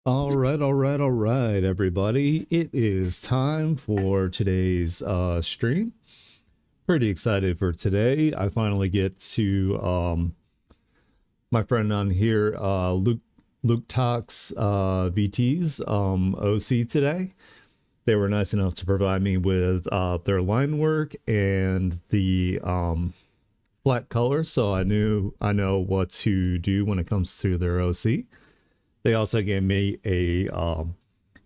All right, everybody. It is time for today's stream. Pretty excited for today. I finally get to my friend on here, Luke Talks VT's OC today. They were nice enough to provide me with their line work and the flat color, so I know what to do when it comes to their OC. They also gave me a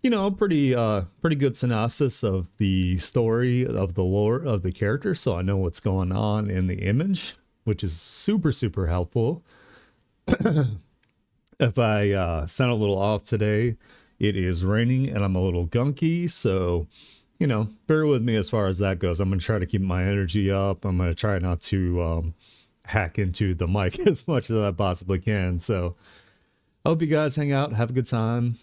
pretty good synopsis of the story of the lore of the character, so I know what's going on in the image, which is super helpful. If I sound a little off today, it is raining and I'm a little gunky, so bear with me as far as that goes. I'm gonna try to keep my energy up. I'm gonna try not to hack into the mic as much as I possibly can. So I hope you guys hang out, have a good time,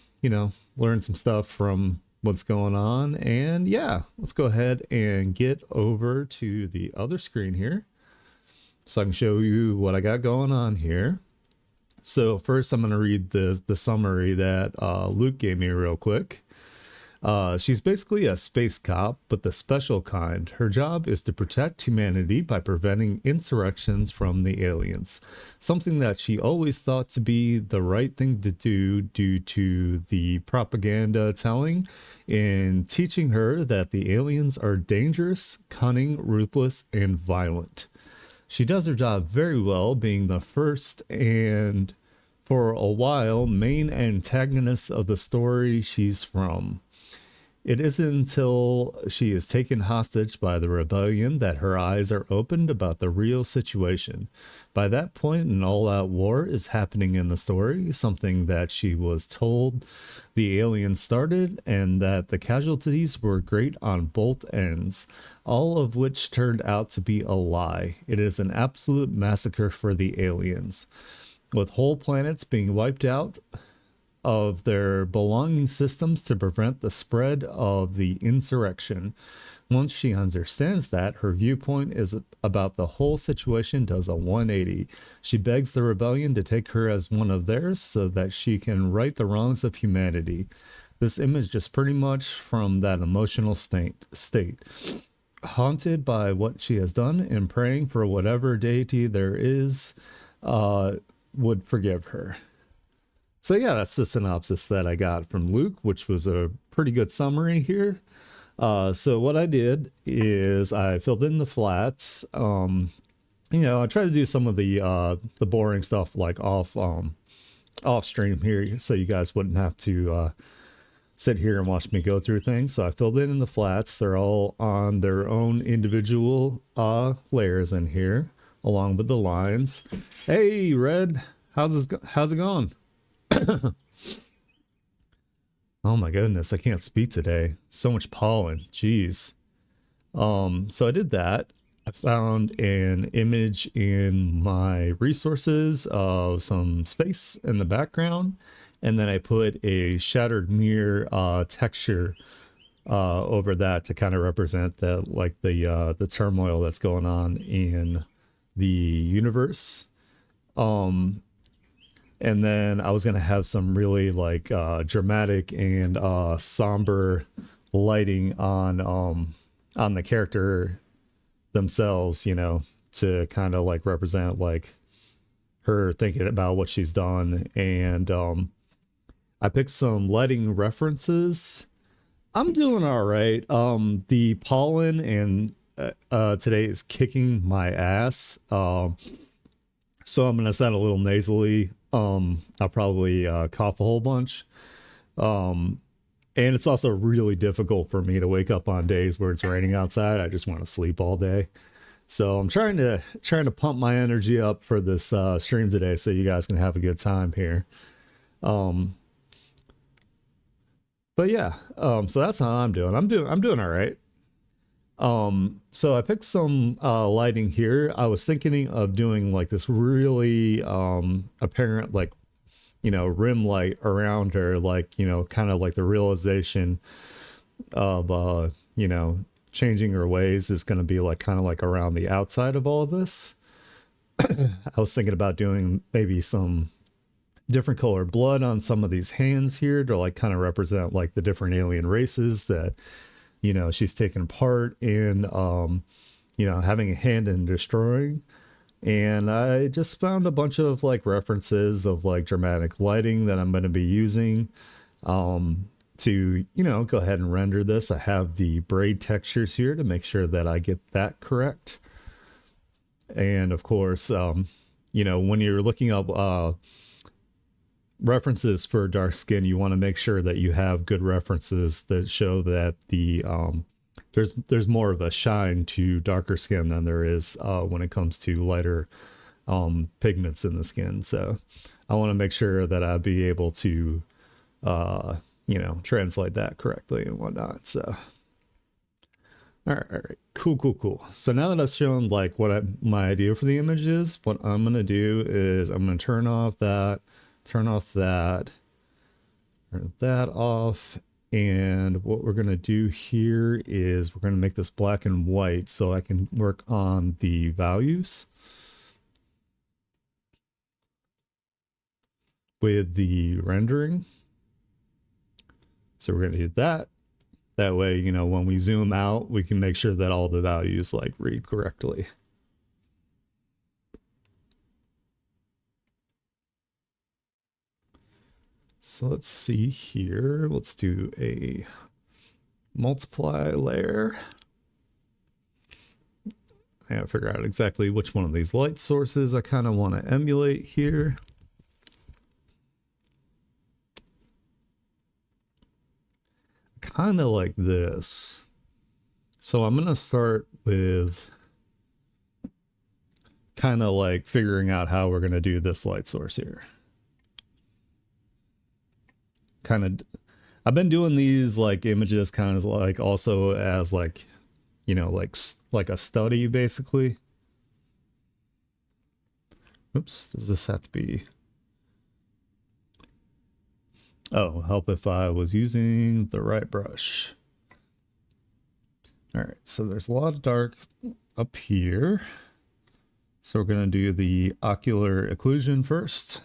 learn some stuff from what's going on. And yeah, let's go ahead and get over to the other screen here so I can show you what I got going on here. So first I'm going to read the summary that Luke gave me real quick. She's basically a space cop, but the special kind. Her job is to protect humanity by preventing insurrections from the aliens, something that she always thought to be the right thing to do due to the propaganda telling and teaching her that the aliens are dangerous, cunning, ruthless, and violent. She does her job very well, being the first and, for a while, main antagonist of the story she's from. It isn't until she is taken hostage by the rebellion that her eyes are opened about the real situation. By that point, an all-out war is happening in the story, something that she was told the aliens started, and that the casualties were great on both ends, all of which turned out to be a lie. It is an absolute massacre for the aliens, with whole planets being wiped out of their belonging systems to prevent the spread of the insurrection. Once she understands that, her viewpoint is about the whole situation does a 180. She begs the rebellion to take her as one of theirs so that she can right the wrongs of humanity. This image just pretty much from that emotional state. Haunted by what she has done and praying for whatever deity there is would forgive her. So yeah, that's the synopsis that I got from Luke, which was a pretty good summary here. So what I did is I filled in the flats. I tried to do some of the boring stuff like off stream here, so you guys wouldn't have to sit here and watch me go through things. So I filled in the flats. They're all on their own individual layers in here, along with the lines. Hey, Red, how's it going? Oh my goodness, I can't speak today. So much pollen. Jeez. So I did that. I found an image in my resources of some space in the background, and then I put a shattered mirror texture over that to kind of represent the turmoil that's going on in the universe. And then I was going to have some really dramatic and somber lighting on the character themselves, to kind of represent her thinking about what she's done. And I picked some lighting references. I'm doing all right. The pollen and today is kicking my ass. So I'm going to sound a little nasally. I'll probably cough a whole bunch. And it's also really difficult for me to wake up on days where it's raining outside. I just want to sleep all day. So I'm trying to pump my energy up for this stream today so you guys can have a good time here. But yeah, so that's how I'm doing. I'm doing all right. So I picked some lighting here. I was thinking of doing this really apparent rim light around her, kind of the realization of changing her ways is going to be kind of around the outside of all this. I was thinking about doing maybe some different color blood on some of these hands here to like kind of represent like the different alien races that, you know, she's taken part in, you know, having a hand in destroying. And I just found a bunch of like references of like dramatic lighting that I'm going to be using to, you know, go ahead and render this. I have the braid textures here to make sure that I get that correct. And of course, you know, when you're looking up references for dark skin, you want to make sure that you have good references that show that the there's more of a shine to darker skin than there is when it comes to lighter pigments in the skin. So I want to make sure that I'll be able to you know, translate that correctly and whatnot. So all right, cool. So now that I've shown like what my idea for the image is, what I'm gonna do is I'm gonna turn off that, turn that off. And what we're gonna do here is we're gonna make this black and white so I can work on the values with the rendering. So we're gonna do that. That way, you know, when we zoom out, we can make sure that all the values like read correctly. So let's see here. Let's do a multiply layer. I gotta figure out exactly which one of these light sources I kind of want to emulate here. Kind of like this. So I'm gonna start with kind of like figuring out how we're gonna do this light source here. Kind of, I've been doing these like images kind of like also as like, you know, like a study basically. Oops, does this have to be? Oh, help if I was using the right brush. All right, so there's a lot of dark up here. So we're gonna do the ocular occlusion first.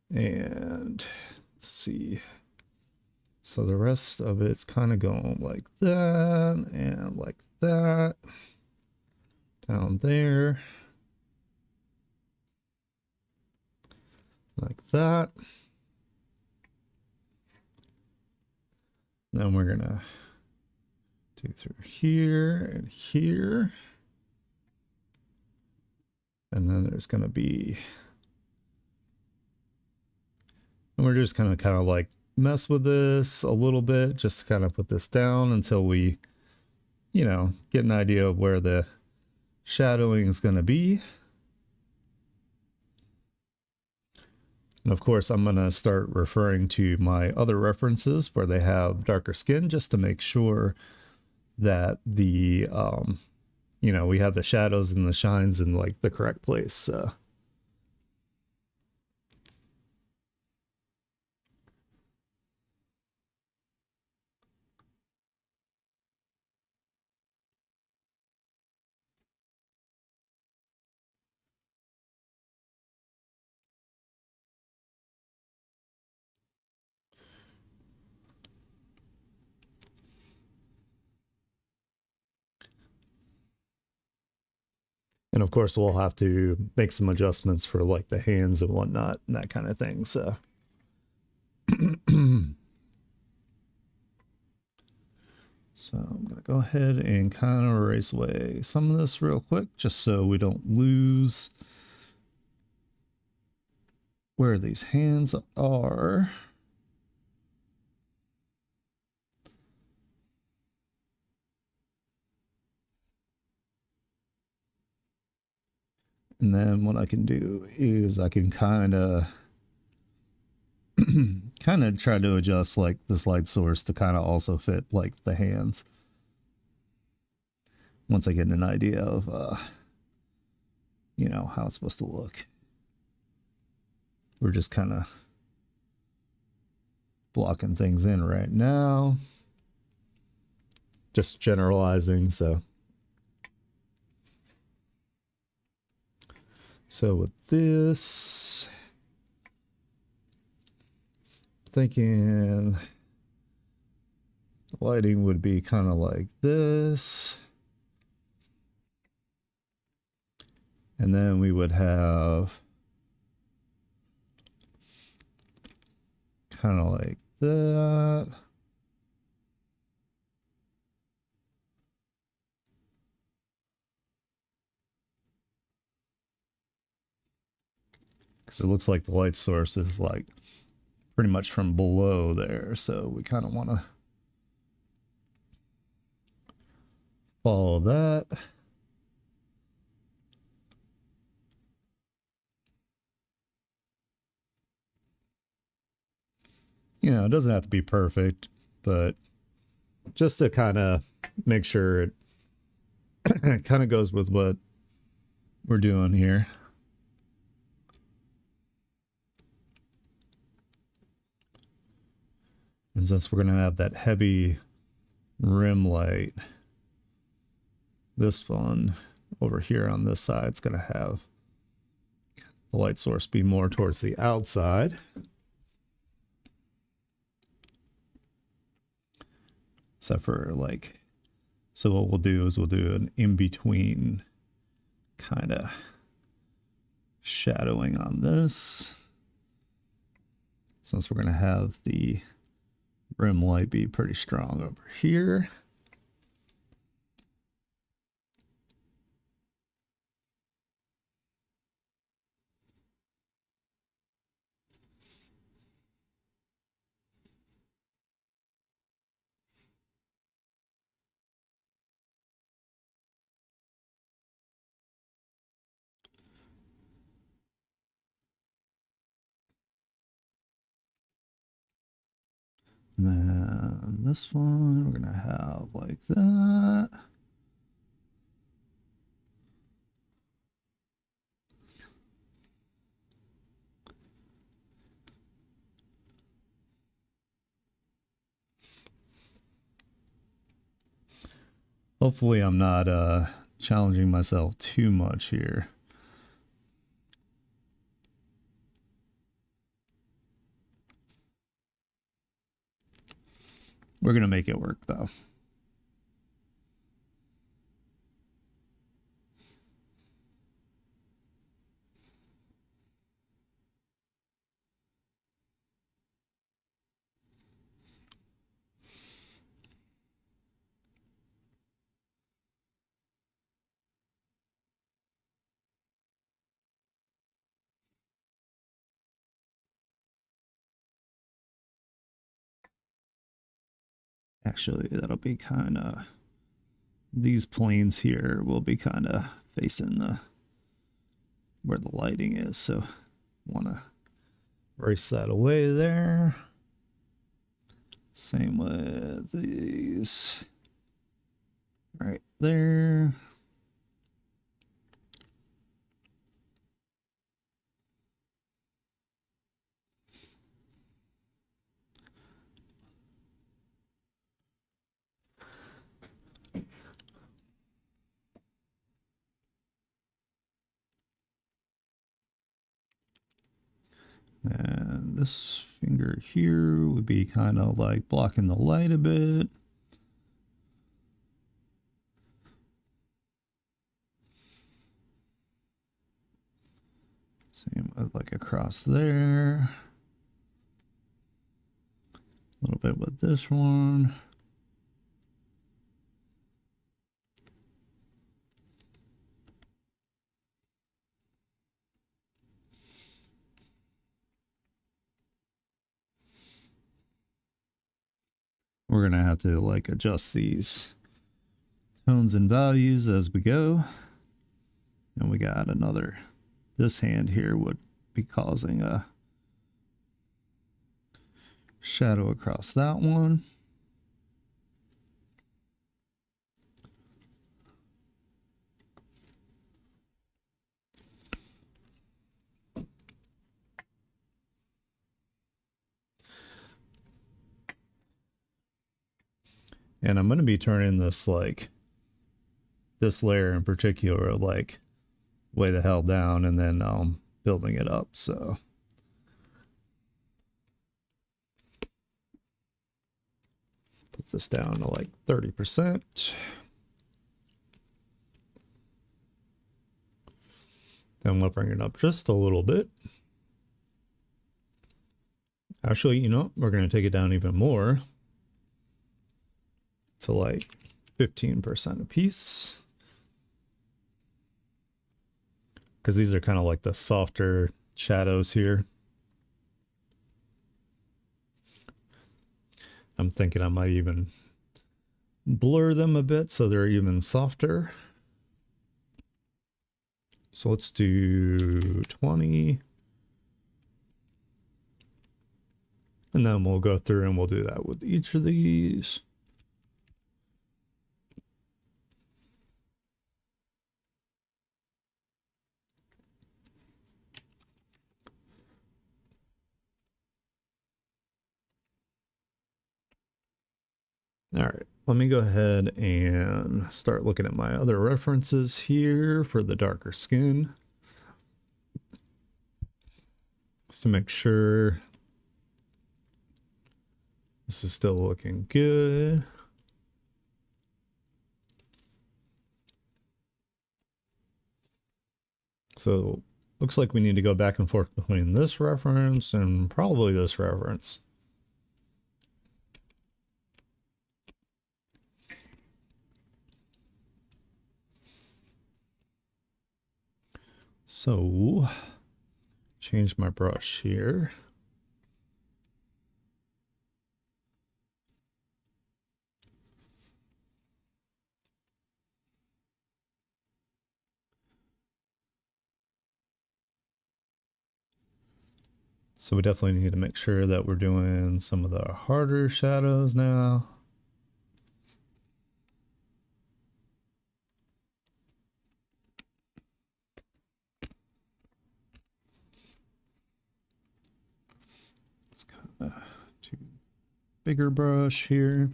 And let's see. So the rest of it's kind of going like that and like that. Down there. Like that. Then we're gonna do through here and here. And then there's gonna be, and we're just gonna kind of like mess with this a little bit, just to kind of put this down until we, you know, get an idea of where the shadowing is gonna be. And of course, I'm going to start referring to my other references where they have darker skin just to make sure that the, you know, we have the shadows and the shines in like the correct place. So. And of course, we'll have to make some adjustments for like the hands and whatnot and that kind of thing. So. So I'm going to go ahead and kind of erase away some of this real quick, just so we don't lose where these hands are. And then what I can do is I can kind of try to adjust like this light source to kind of also fit like the hands. Once I get an idea of, you know, how it's supposed to look. We're just kind of blocking things in right now. Just generalizing, so. So with this, thinking lighting would be kind of like this. And then we would have kind of like that. Because it looks like the light source is like pretty much from below there. So we kind of want to follow that. You know, it doesn't have to be perfect, but just to kind of make sure it kind of goes with what we're doing here. And since we're going to have that heavy rim light, this one over here on this side is going to have the light source be more towards the outside. So for like, so what we'll do is we'll do an in-between kind of shadowing on this. Since we're going to have the rim light be pretty strong over here. And then this one, we're going to have like that. Hopefully I'm not challenging myself too much here. We're going to make it work though. Actually, that'll be kind of, these planes here will be kind of facing the where the lighting is. So want to erase that away there. Same with these right there. And this finger here would be kind of like blocking the light a bit. Same with like across there. A little bit with this one. We're gonna have to like adjust these tones and values as we go. And we got another, this hand here would be causing a shadow across that one. And I'm going to be turning this like, this layer in particular, like way the hell down and then building it up. So put this down to like 30%. Then we'll bring it up just a little bit. Actually, you know, we're going to take it down even more to like 15% a piece. Because these are kind of like the softer shadows here. I'm thinking I might even blur them a bit so they're even softer. So let's do 20. And then we'll go through and we'll do that with each of these. All right, let me go ahead and start looking at my other references here for the darker skin. Just to make sure this is still looking good. So looks like we need to go back and forth between this reference and probably this reference. So change my brush here. So we definitely need to make sure that we're doing some of the harder shadows now. Let's kind of do bigger brush here.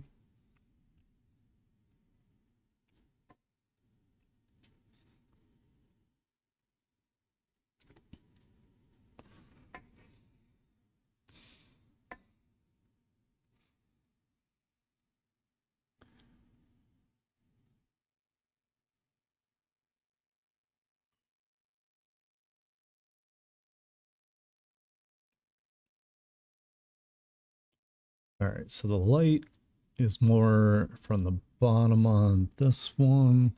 All right, so the light is more from the bottom on this one.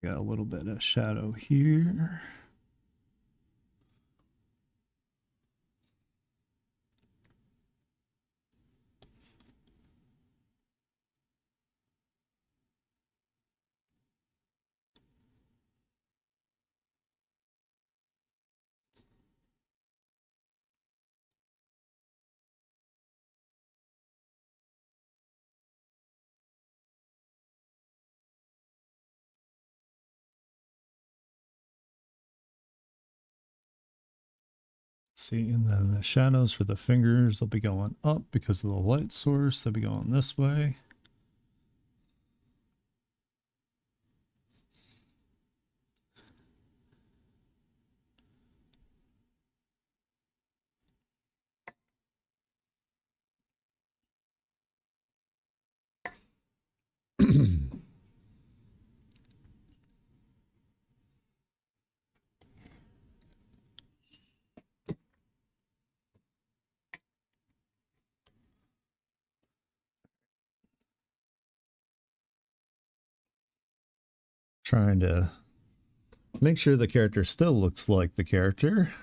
Got a little bit of shadow here. See, and then the shadows for the fingers will be going up because of the light source. They'll be going this way. Trying to make sure the character still looks like the character.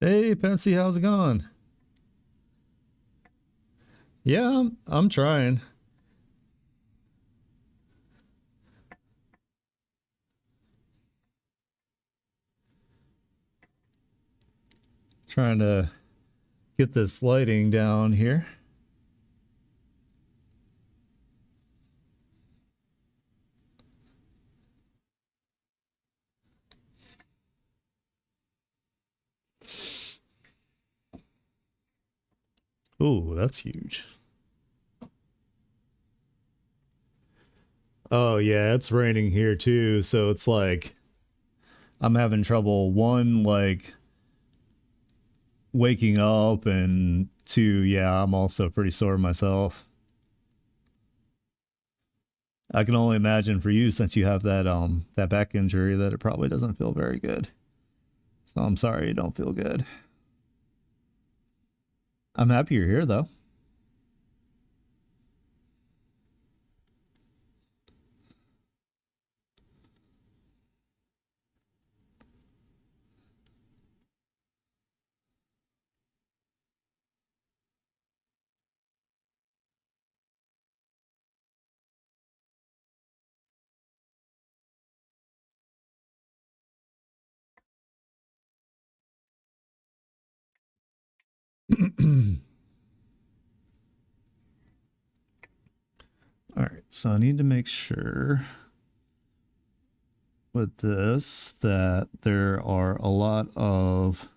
Hey, Pansy, how's it going? Yeah, I'm trying. Trying to get this lighting down here. Ooh, that's huge. Oh yeah, it's raining here too, so it's like I'm having trouble one like waking up and two, yeah, I'm also pretty sore myself. I can only imagine for you since you have that back injury that it probably doesn't feel very good. So I'm sorry you don't feel good. I'm happy you're here though. All right, so I need to make sure with this that there are a lot of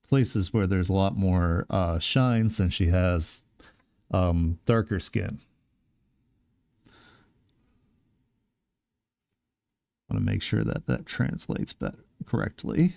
places where there's a lot more shine since she has darker skin. I want to make sure that that translates better correctly.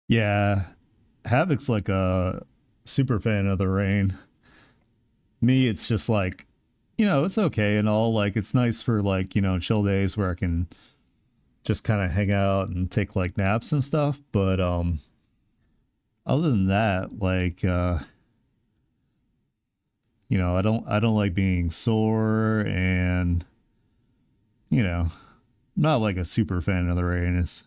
Yeah, Havoc's like a super fan of the rain. Me, it's just like, it's okay and all. Like, it's nice for like, chill days where I can just kind of hang out and take like naps and stuff. But other than that, like, I don't like being sore and, you know, I'm not like a super fan of the rain. It's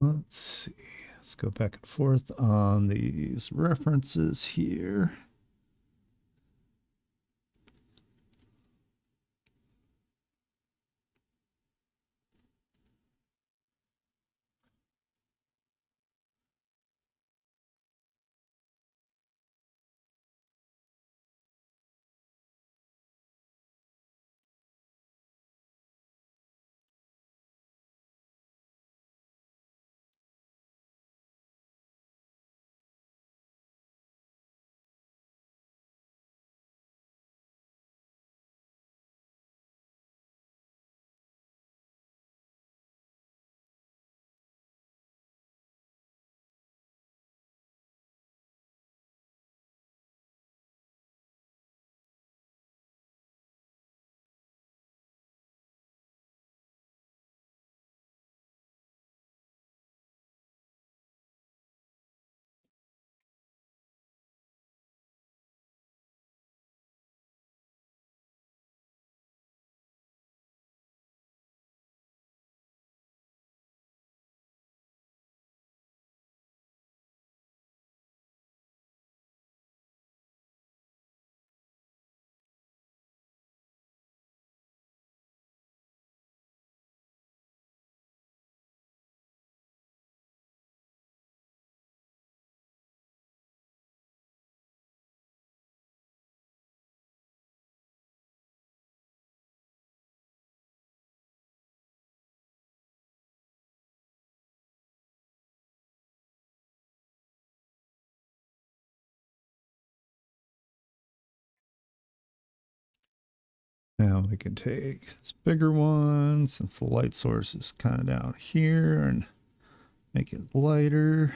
Let's see. Let's go back and forth on these references here. Now we can take this bigger one since the light source is kind of down here and make it lighter.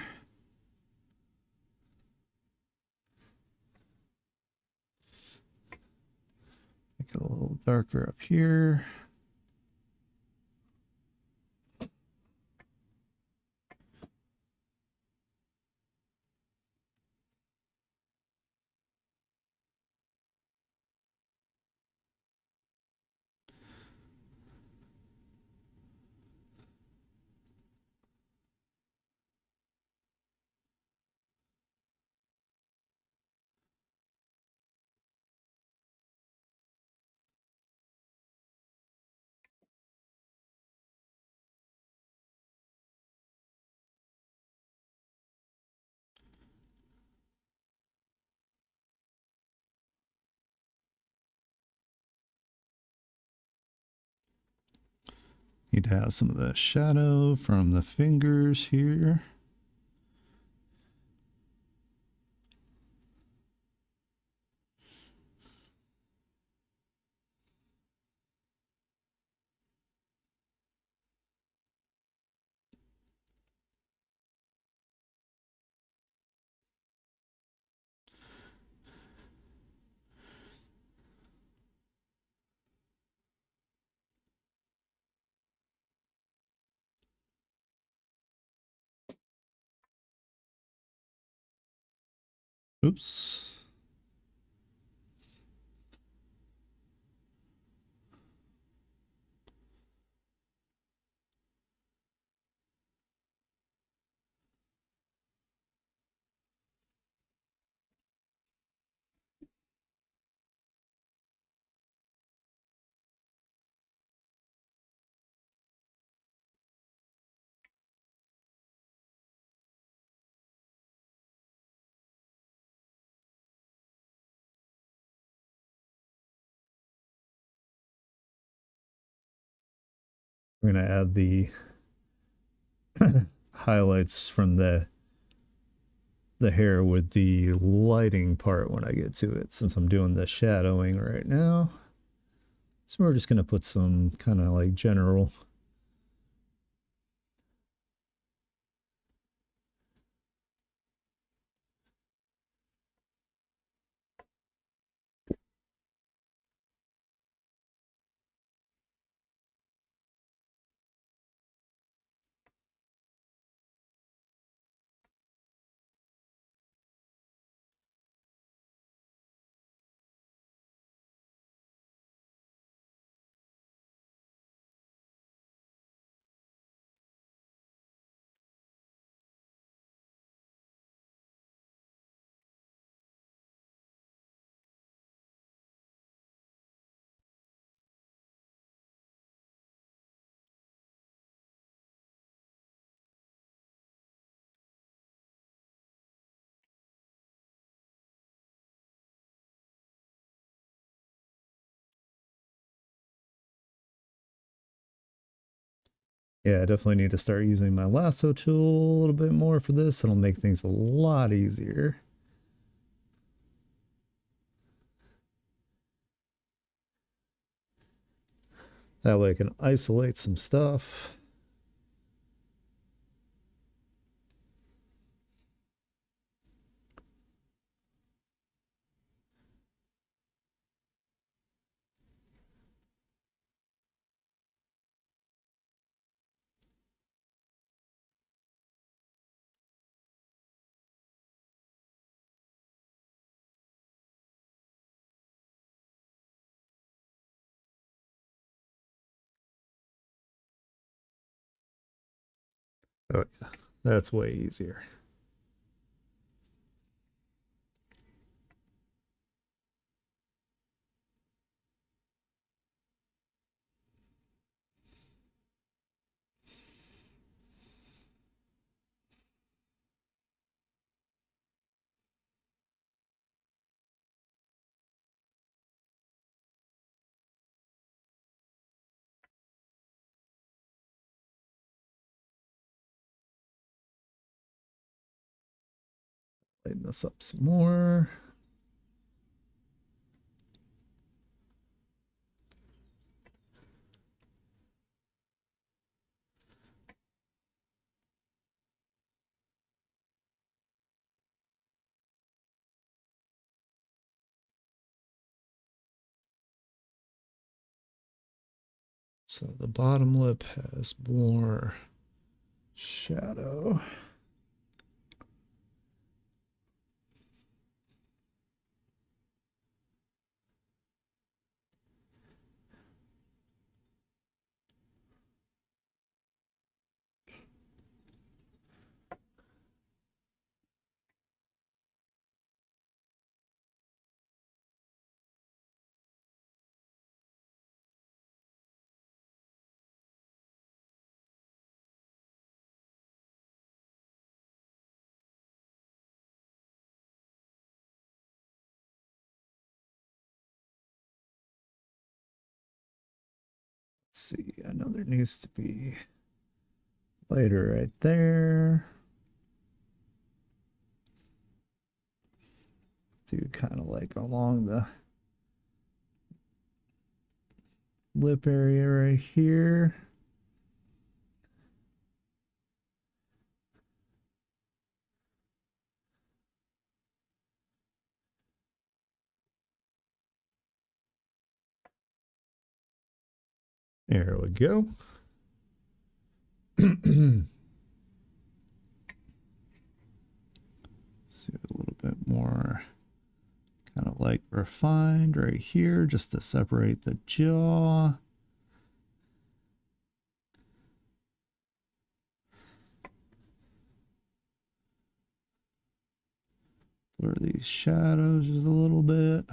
Make it a little darker up here. Need to have some of the shadow from the fingers here. Oops. We're going to add the highlights from the hair with the lighting part when I get to it, since I'm doing the shadowing right now. So we're just going to put some kind of like general Yeah, I definitely need to start using my lasso tool a little bit more for this. It'll make things a lot easier. That way I can isolate some stuff. Oh yeah, that's way easier. Lighten this up some more. So the bottom lip has more shadow. Let's see, I know there needs to be lighter right there. Do kind of like along the lip area right here. There we go. See a little bit more kind of like refined right here just to separate the jaw. Blur these shadows just a little bit.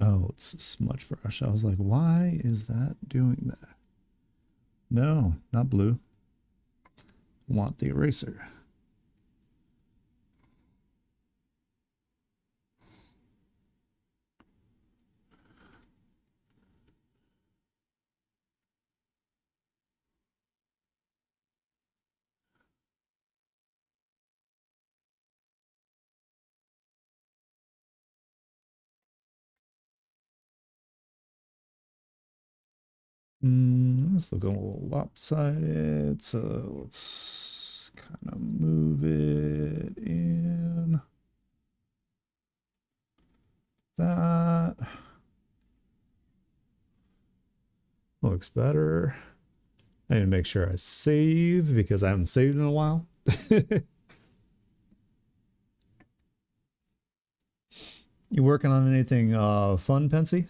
Oh, it's a smudge brush. I was like, why is that doing that? No, not blue. Want the eraser. It's looking a little lopsided, so let's kind of move it in. That looks better. I need to make sure I save because I haven't saved in a while. You working on anything fun, Pensy?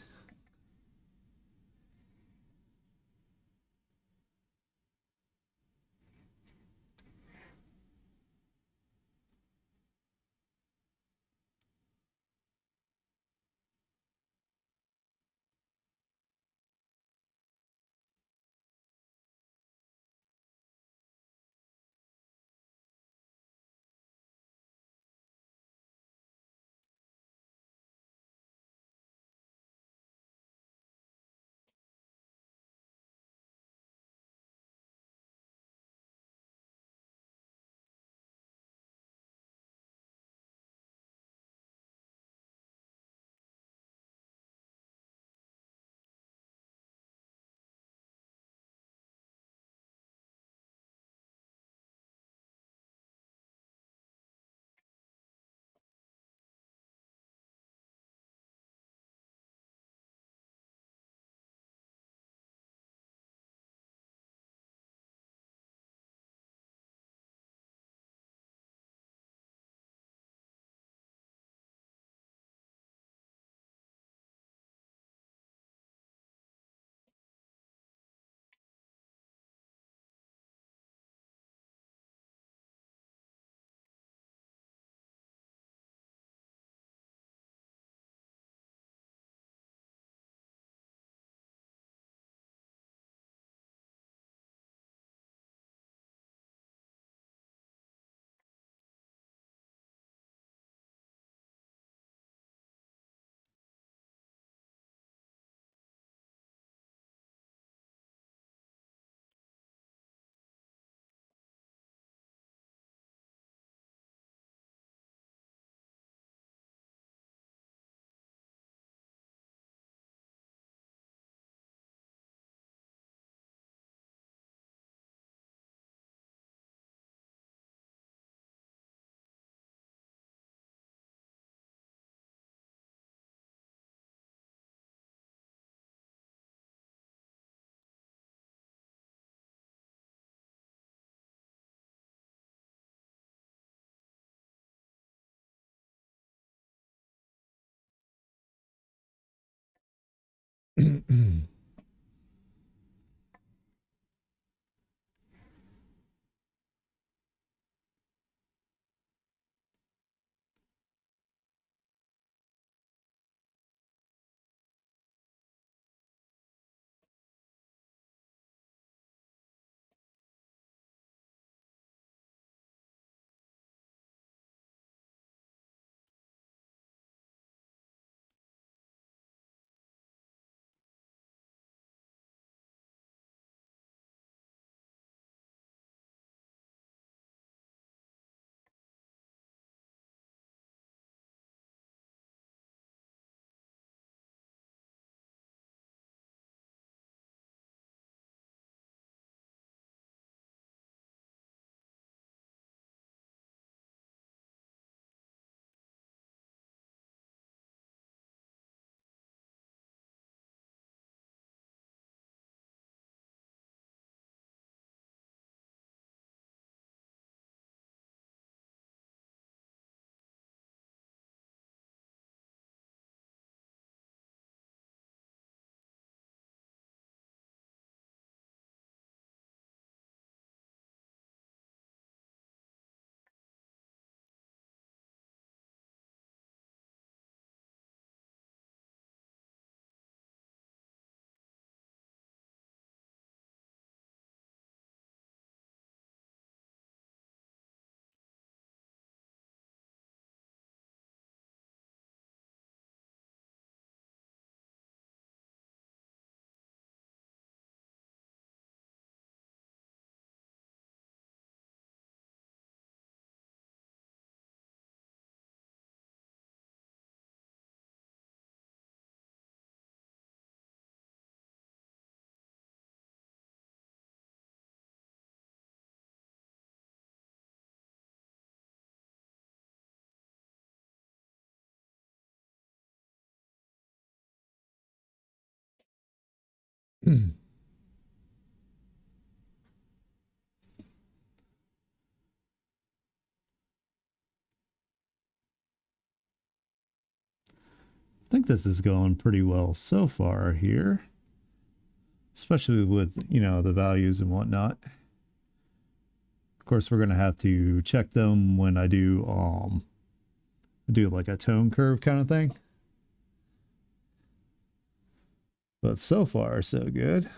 I think this is going pretty well so far here, especially with, you know, the values and whatnot. Of course, we're going to have to check them when I do like a tone curve kind of thing. But so far, so good.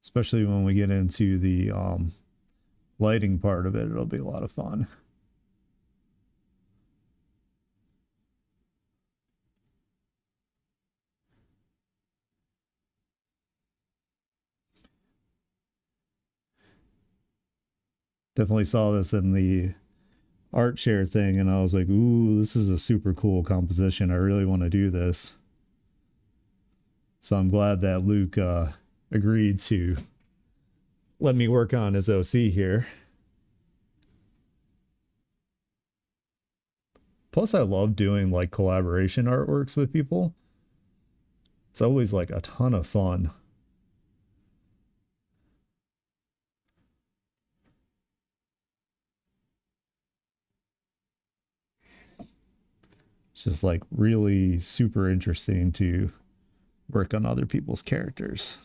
Especially when we get into the lighting part of it, it'll be a lot of fun. Definitely saw this in the art share thing, and I was like, ooh, this is a super cool composition. I really want to do this. So I'm glad that Luke agreed to let me work on his OC here. Plus, I love doing like collaboration artworks with people. It's always like a ton of fun. It's just like really super interesting to work on other people's characters.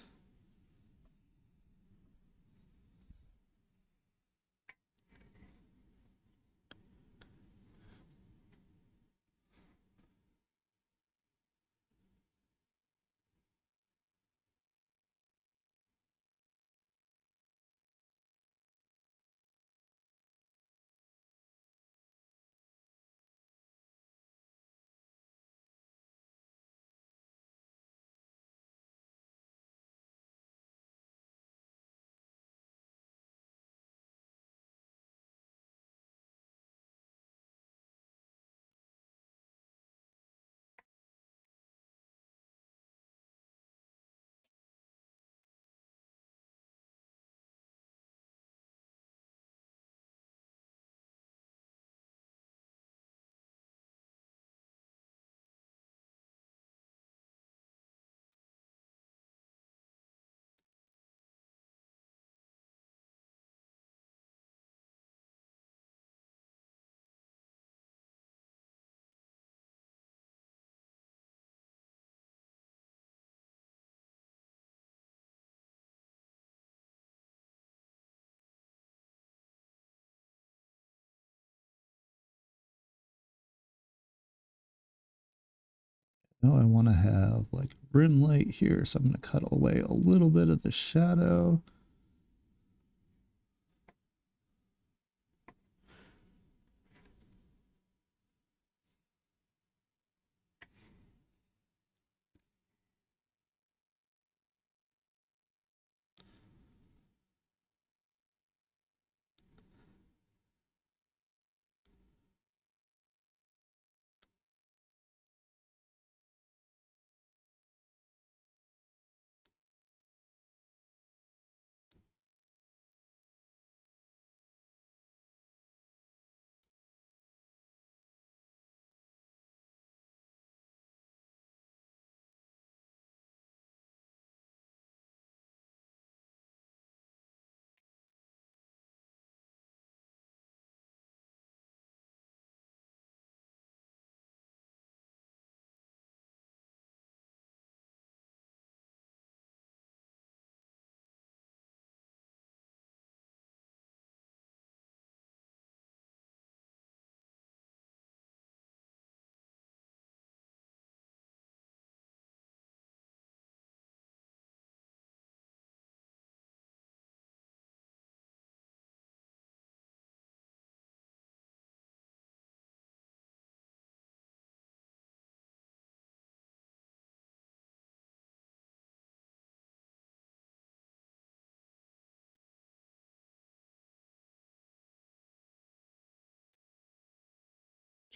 Now I want to have like rim light here, so I'm going to cut away a little bit of the shadow.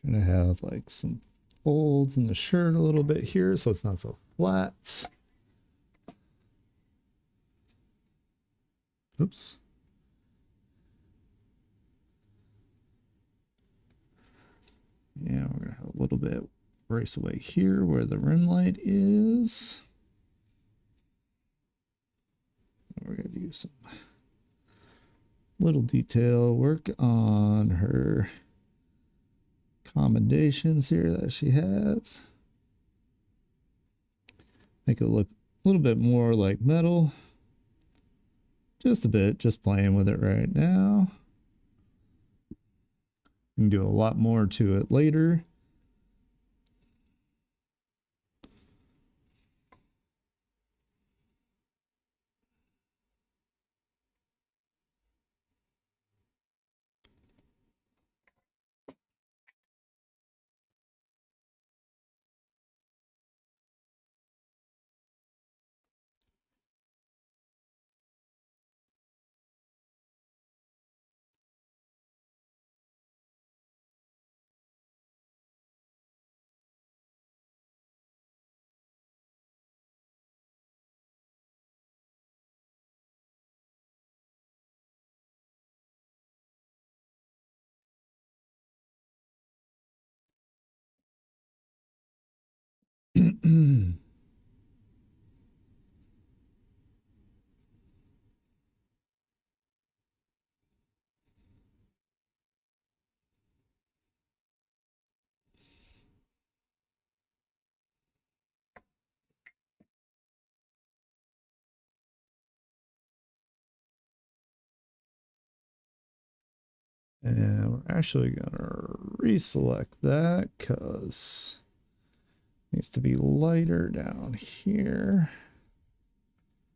Trying to have like some folds in the shirt a little bit here so it's not so flat. Oops. Yeah, we're gonna have a little bit race away here where the rim light is. We're gonna do some little detail work on her accommodations here that she has. Make it look a little bit more like metal. Just a bit, just playing with it right now. You can do a lot more to it later. And we're actually gonna reselect that because it needs to be lighter down here.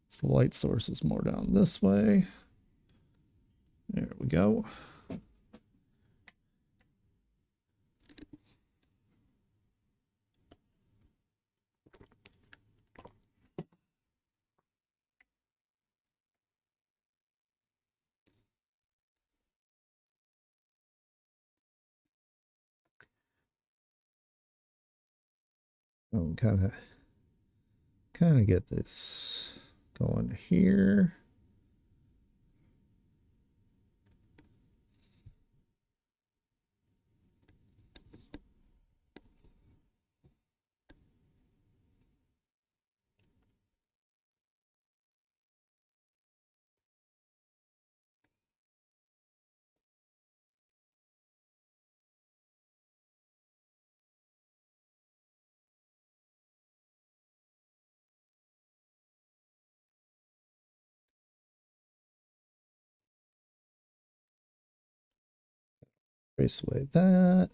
So the light source is more down this way. There we go. Oh, kind of get this going here. Trace away that.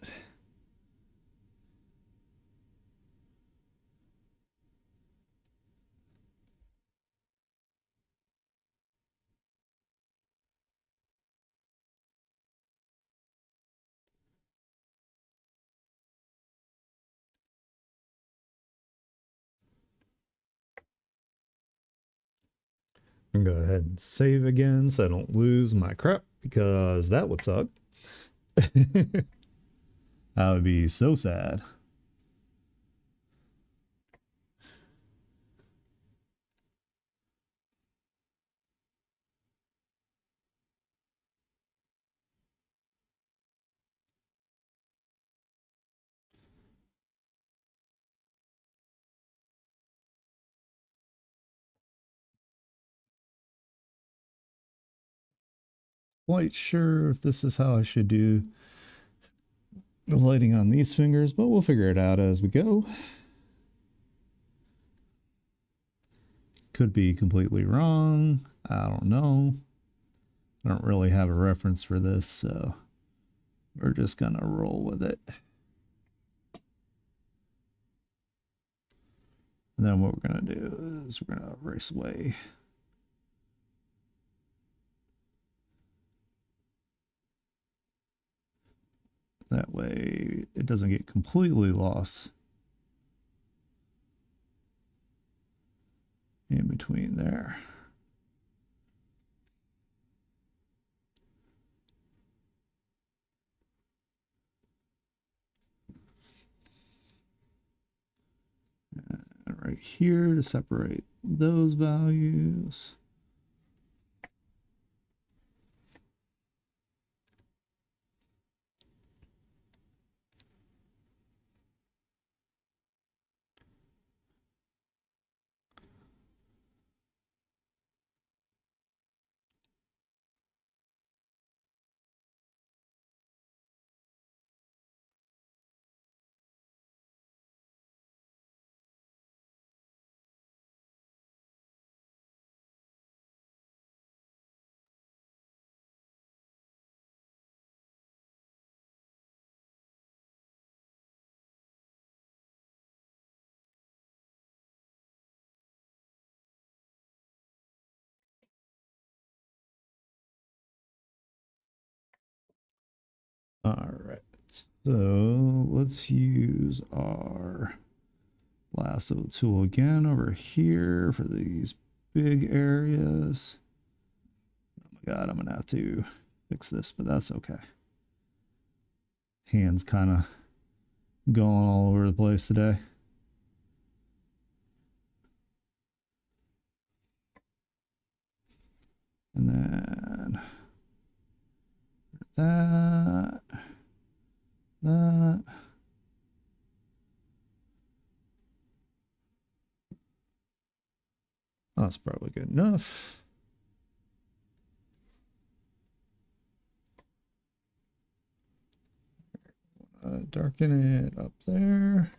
And go ahead and save again so I don't lose my crap because that would suck. That would be so sad. Quite sure if this is how I should do the lighting on these fingers, but we'll figure it out as we go. Could be completely wrong. I don't know. I don't really have a reference for this, so we're just gonna roll with it. And then what we're gonna do is we're gonna erase away that way it doesn't get completely lost in between there. And right here to separate those values. All right, so let's use our lasso tool again over here for these big areas. Oh my God, I'm gonna have to fix this, but that's okay. Hands kind of going all over the place today. And then that. That's probably good enough. Darken it up there.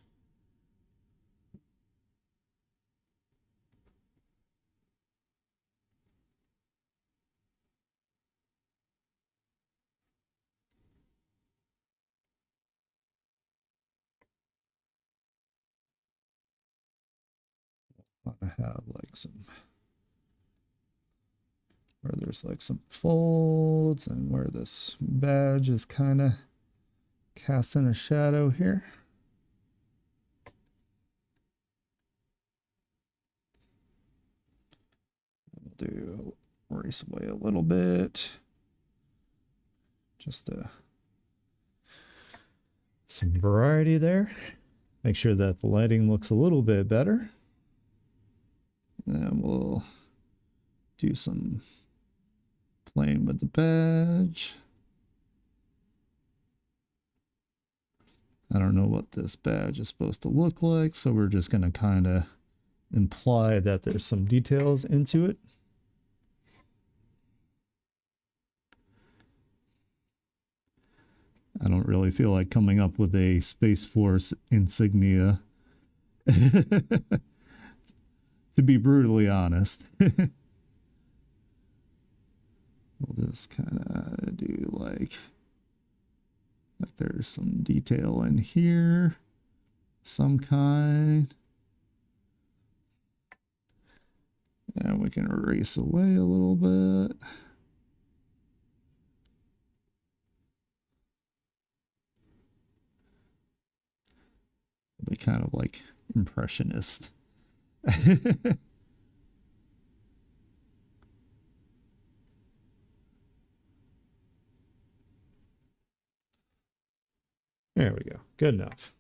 I have like some where there's like some folds and where this badge is kind of casting a shadow here. We'll do erase away a little bit. Just some variety there. Make sure that the lighting looks a little bit better. Then we'll do some playing with the badge. I don't know what this badge is supposed to look like, so we're just going to kind of imply that there's some details into it. I don't really feel like coming up with a Space Force insignia, to be brutally honest. We'll just kind of do like there's some detail in here, some kind. And we can erase away a little bit. It'll be kind of like impressionist. There we go. Good enough.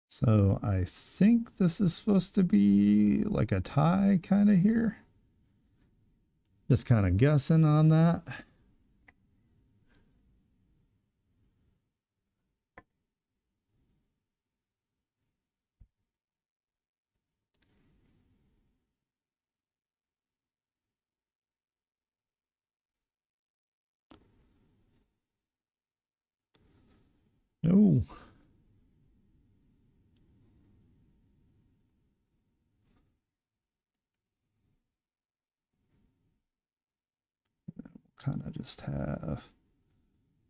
So I think this is supposed to be like a tie kind of here. Just kind of guessing on that. No. Kind of just have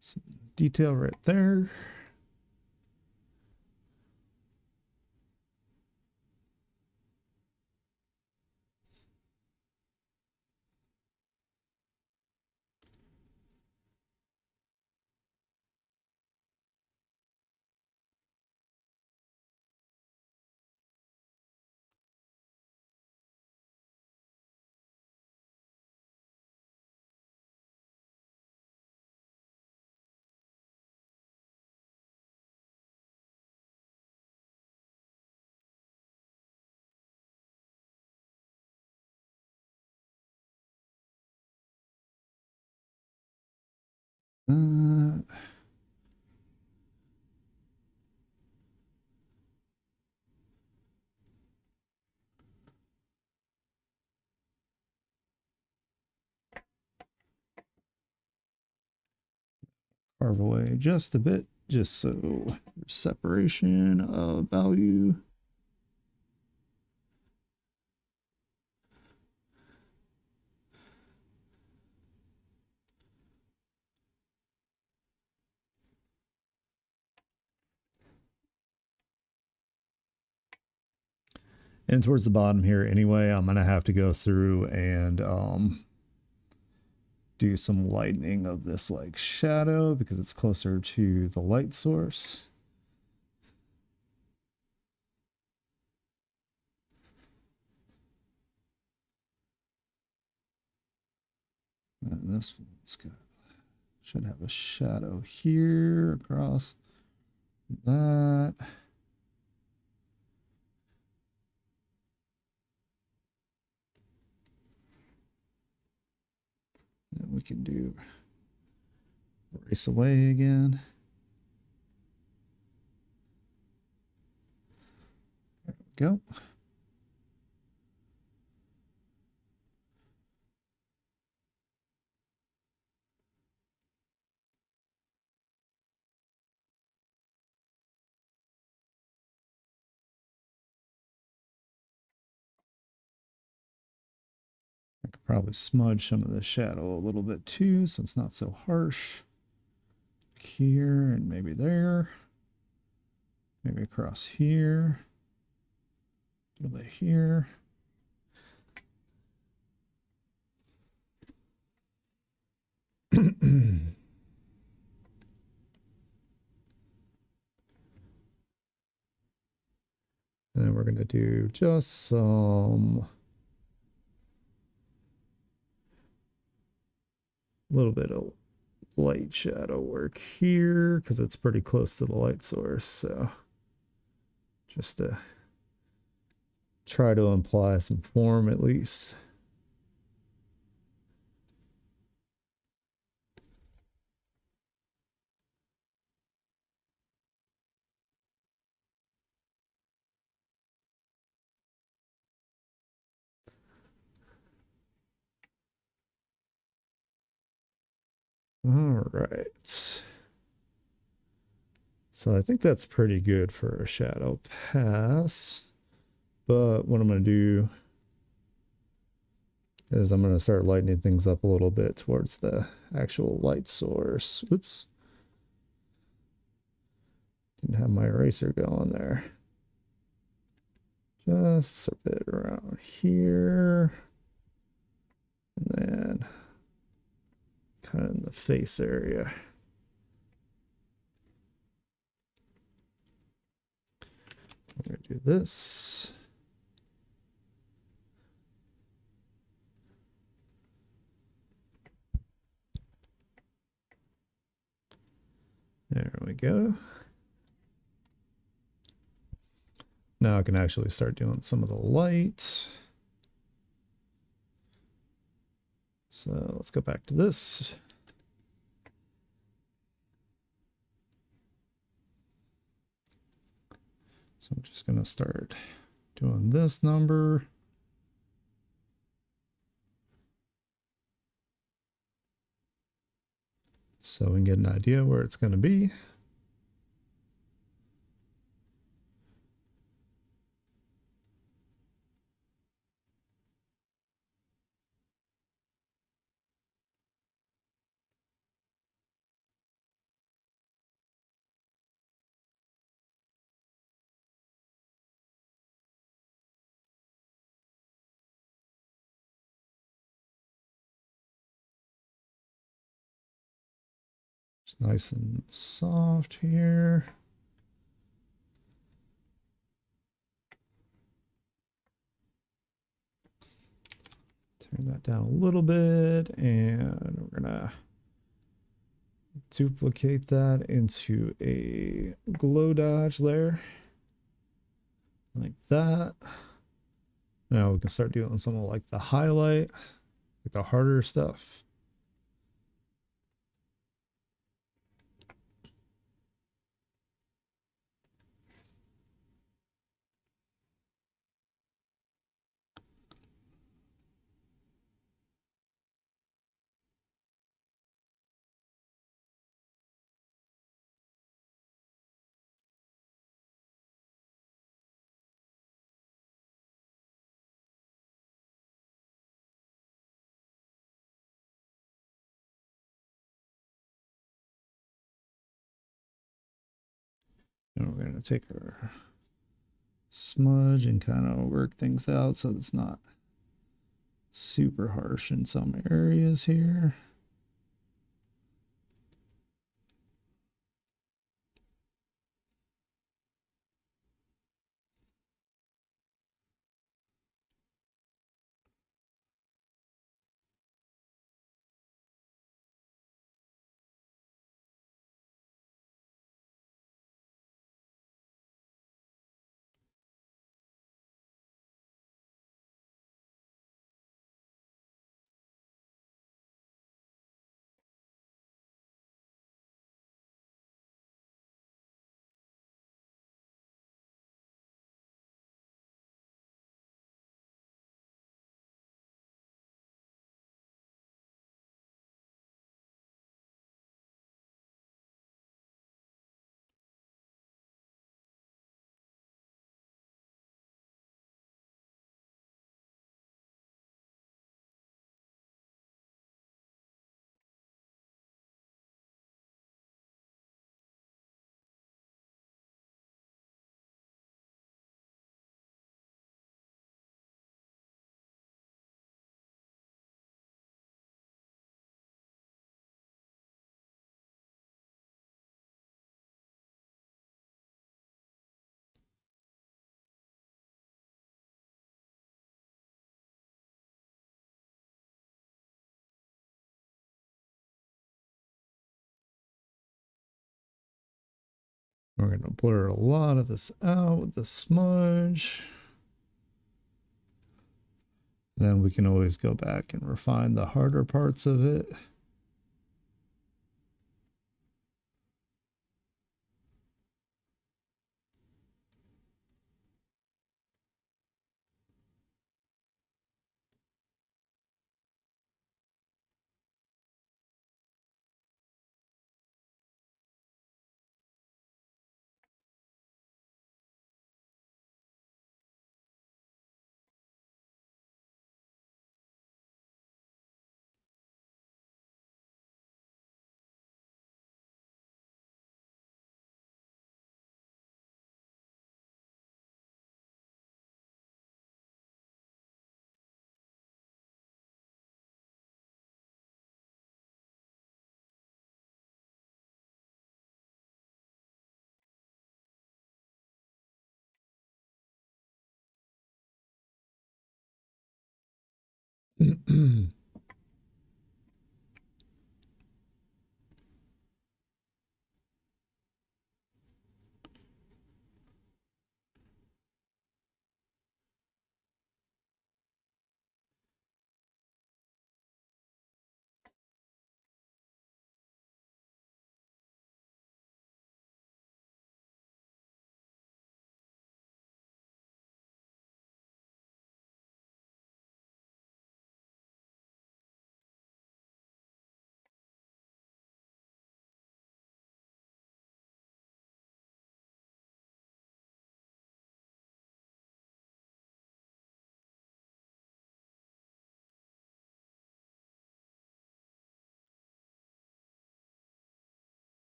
some detail right there. Uh, carve away just a bit, just so there's separation of value. And towards the bottom here anyway, I'm going to have to go through and do some lightening of this like shadow because it's closer to the light source. And this one's should have a shadow here across that. And we can do erase away again. There we go. I could probably smudge some of the shadow a little bit too, so it's not so harsh. Here and maybe there. Maybe across here. A little bit here. And then we're going to do just some little bit of light shadow work here because it's pretty close to the light source. So just to try to imply some form at least. All right. So I think that's pretty good for a shadow pass. But what I'm going to do is I'm going to start lightening things up a little bit towards the actual light source. Oops. Didn't have my eraser going there. Just a bit around here. And then kind of in the face area. I'm going to do this. There we go. Now I can actually start doing some of the light. So let's go back to this. So I'm just going to start doing this number. So we can get an idea where it's going to be. It's nice and soft here. Turn that down a little bit, and we're gonna duplicate that into a glow dodge layer like that. Now we can start doing some of like the highlight, like the harder stuff. And we're going to take our smudge and kind of work things out so it's not super harsh in some areas here. We're going to blur a lot of this out with the smudge. Then we can always go back and refine the harder parts of it.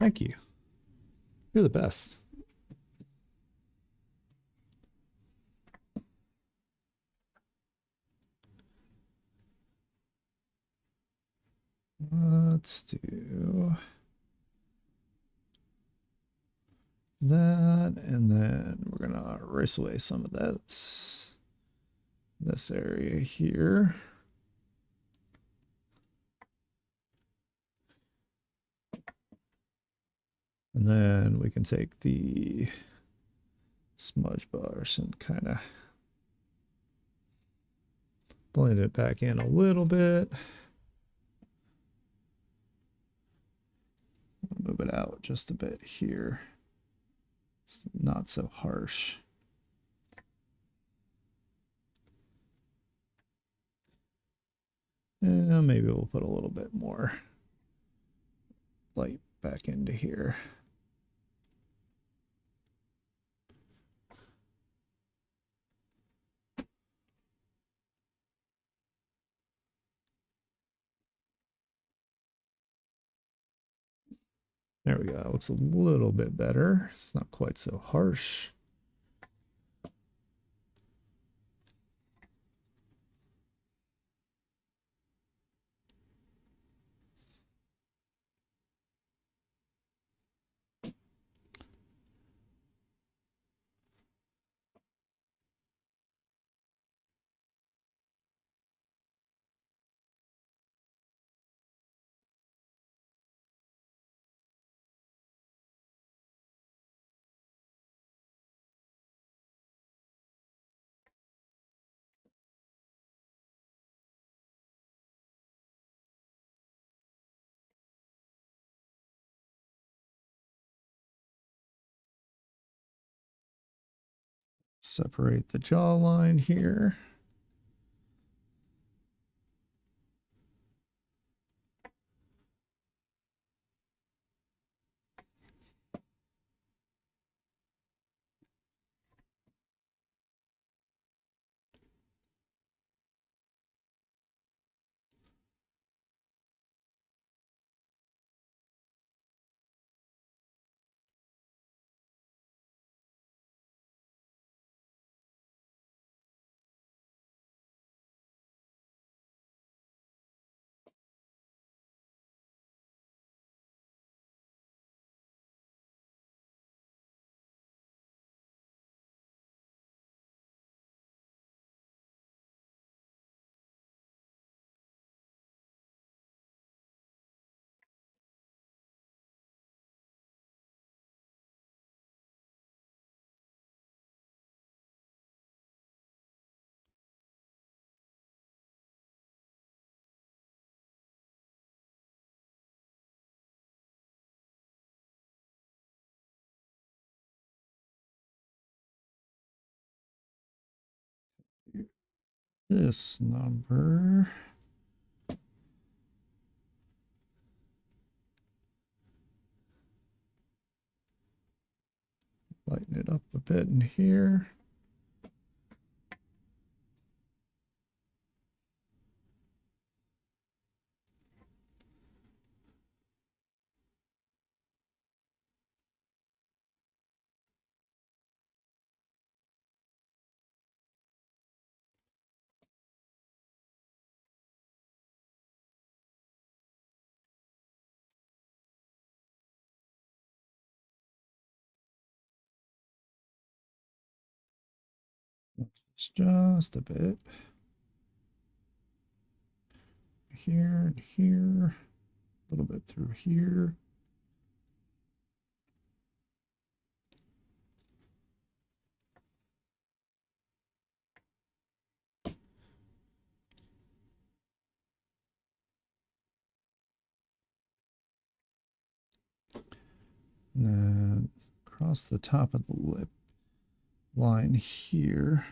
Thank you. You're the best. Let's do that, and then we're gonna erase away some of this area here. And then we can take the smudge brush and kind of blend it back in a little bit. Move it out just a bit here. It's not so harsh. And maybe we'll put a little bit more light back into here. There we go. It looks a little bit better. It's not quite so harsh. Separate the jawline here. This number. Lighten it up a bit in here. Just a bit. Here and here. A little bit through here. And then across the top of the lip line here.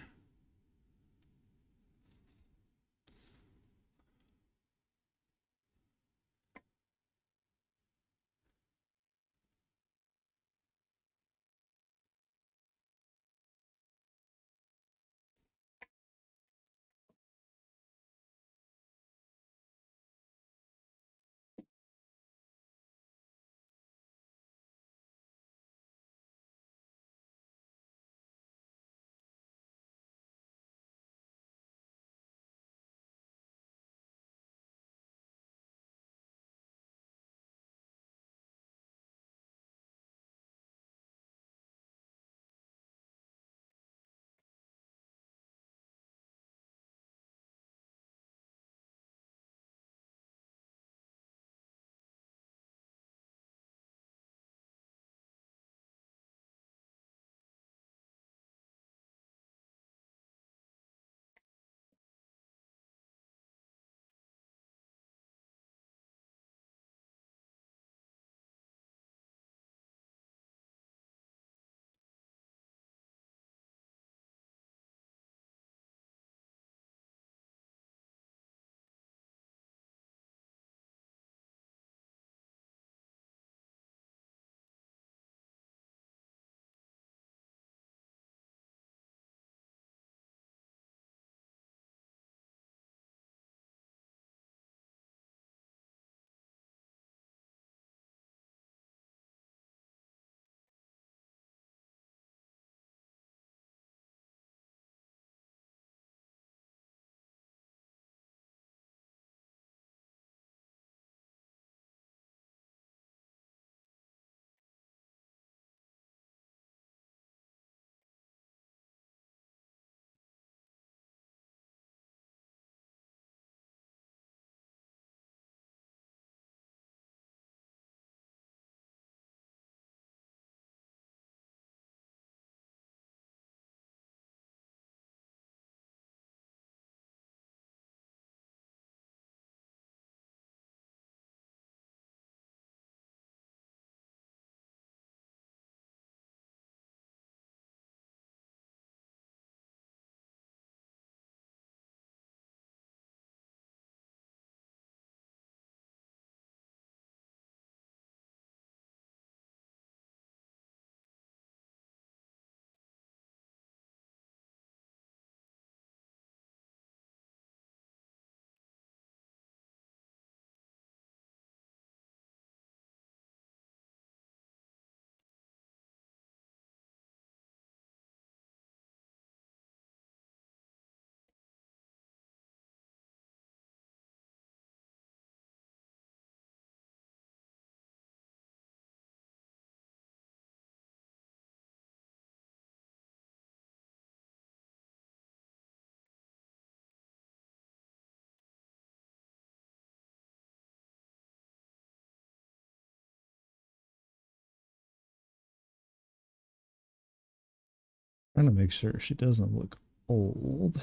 Trying to make sure she doesn't look old.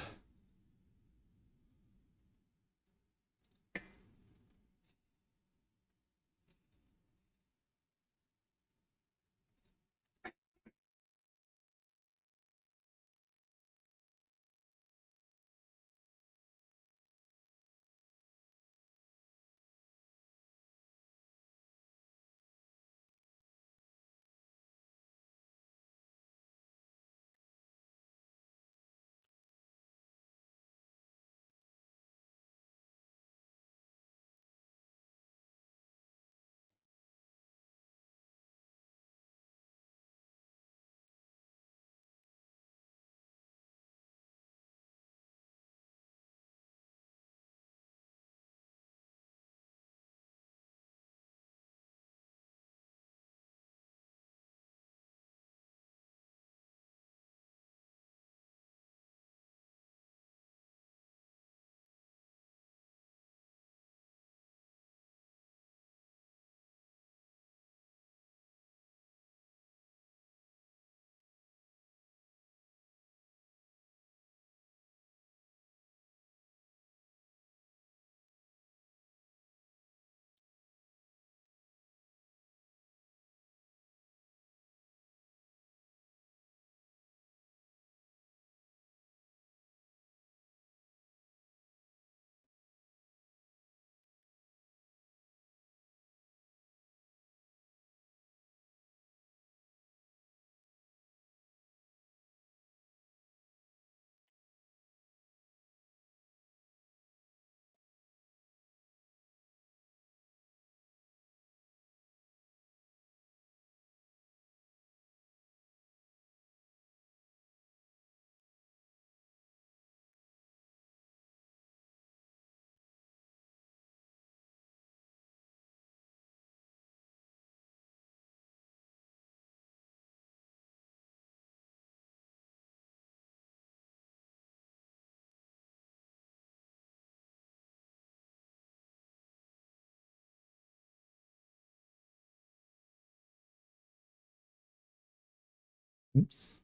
Oops.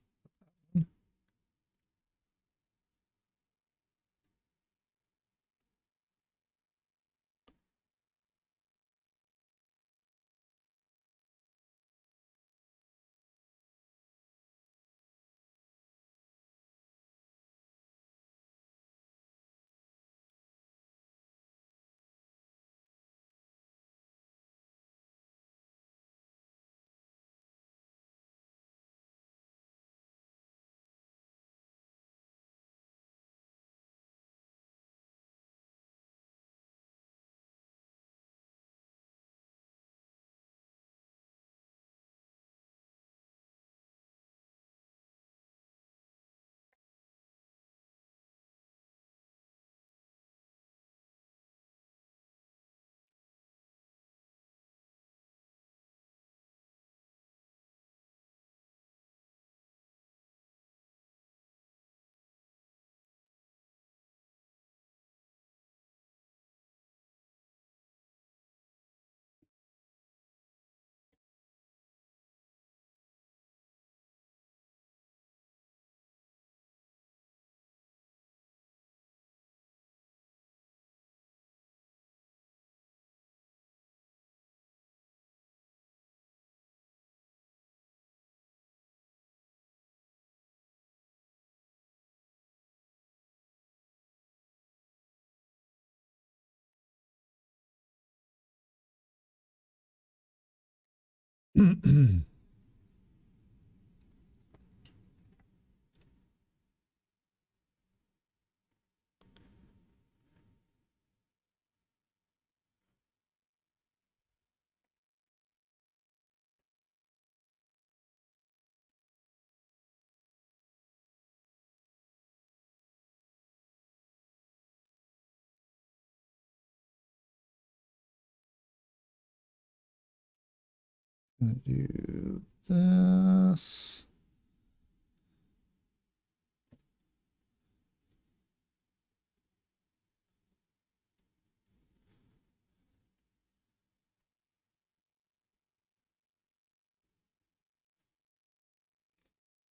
Gonna do this.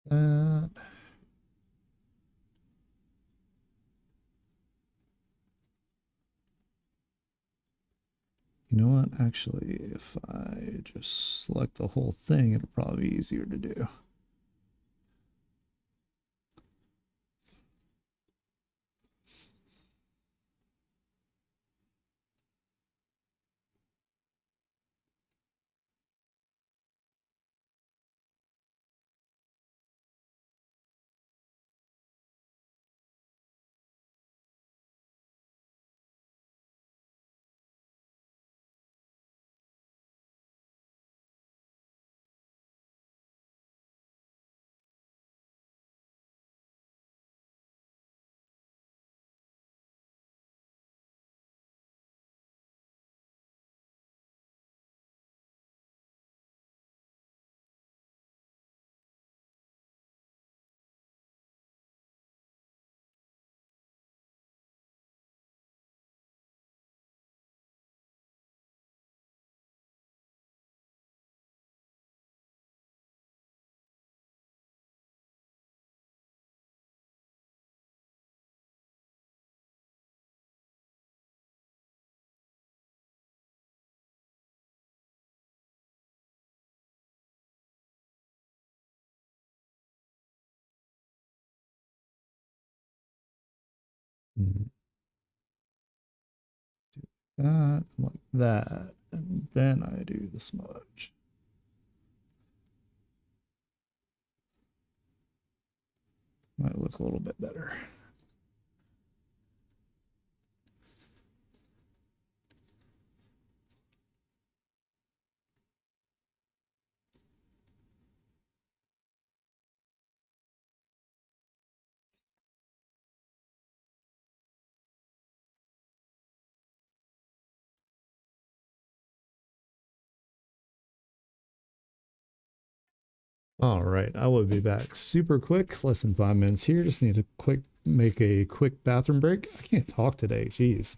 That. You know what? Actually, if I just select the whole thing, it'll probably be easier to do. Mhm. That like that, and then I do the smudge. Might look a little bit better. All right, I will be back super quick, less than 5 minutes here. Just need to make a quick bathroom break. I can't talk today, jeez.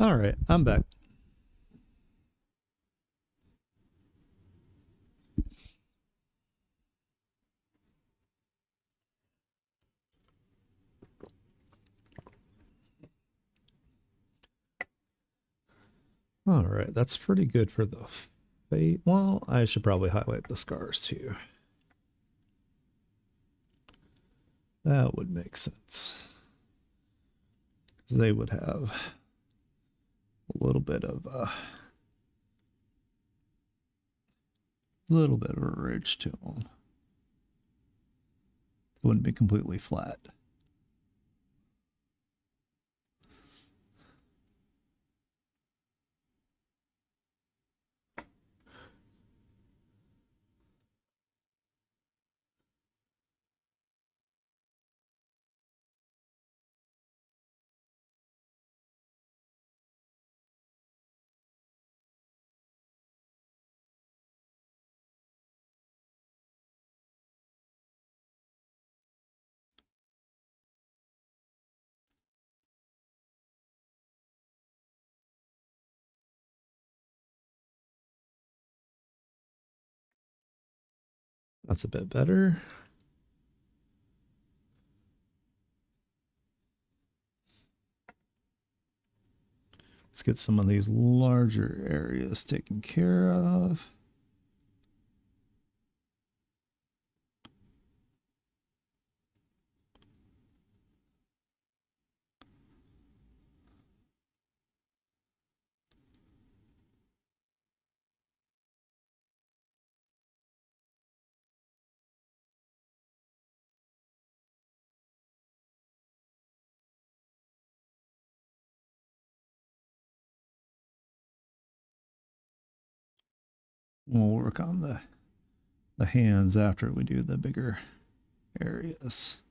All right, I'm back. All right, that's pretty good for the fate. Well, I should probably highlight the scars too. That would make sense. Because they would have a little bit of a ridge to them. It wouldn't be completely flat. That's a bit better. Let's get some of these larger areas taken care of. We'll work on the hands after we do the bigger areas.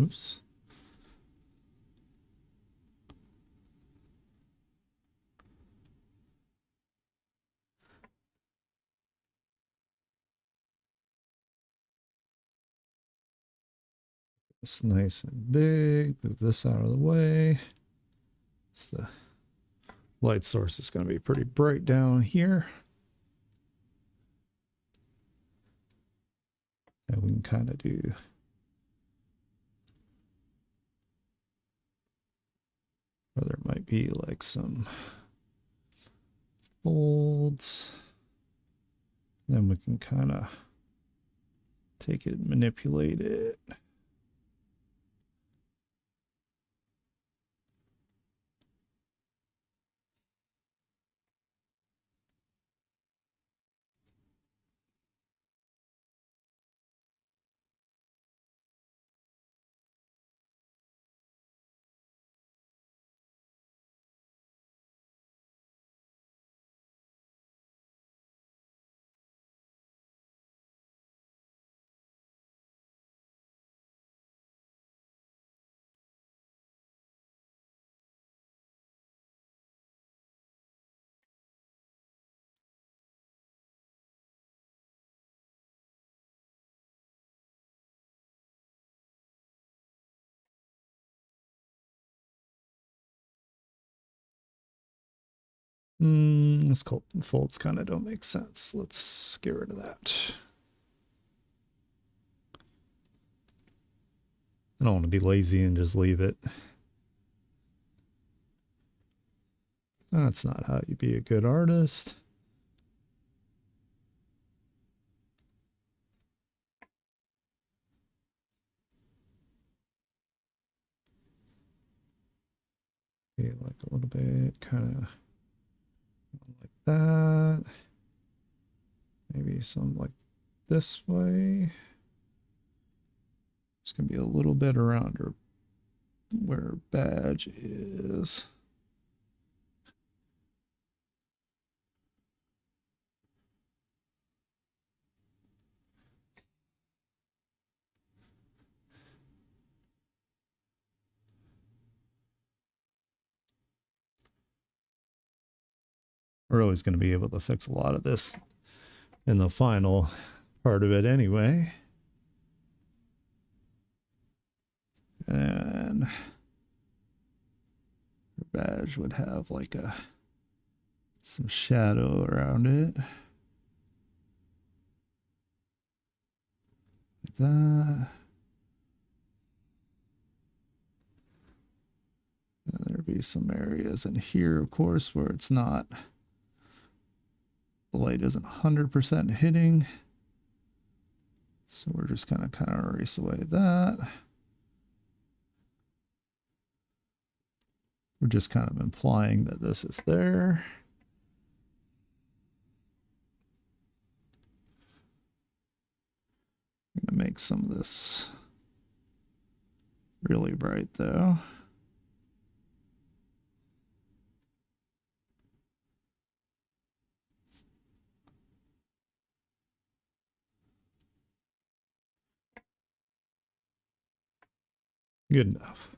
Oops. It's nice and big. Move this out of the way. So the light source is going to be pretty bright down here. And we can kind of do or there might be like some folds. Then we can kind of take it and manipulate it. This folds kind of don't make sense. Let's get rid of that. I don't want to be lazy and just leave it. That's not how you be a good artist. Okay, like a little bit, kind of like that. Maybe some like this way. It's gonna be a little bit around her where her badge is. We're always going to be able to fix a lot of this in the final part of it anyway. And her badge would have like some shadow around it. Like that. And there'd be some areas in here, of course, where it's not, the light isn't 100% hitting. So we're just gonna kind of erase away that. We're just kind of implying that this is there. I'm gonna make some of this really bright though. Good enough.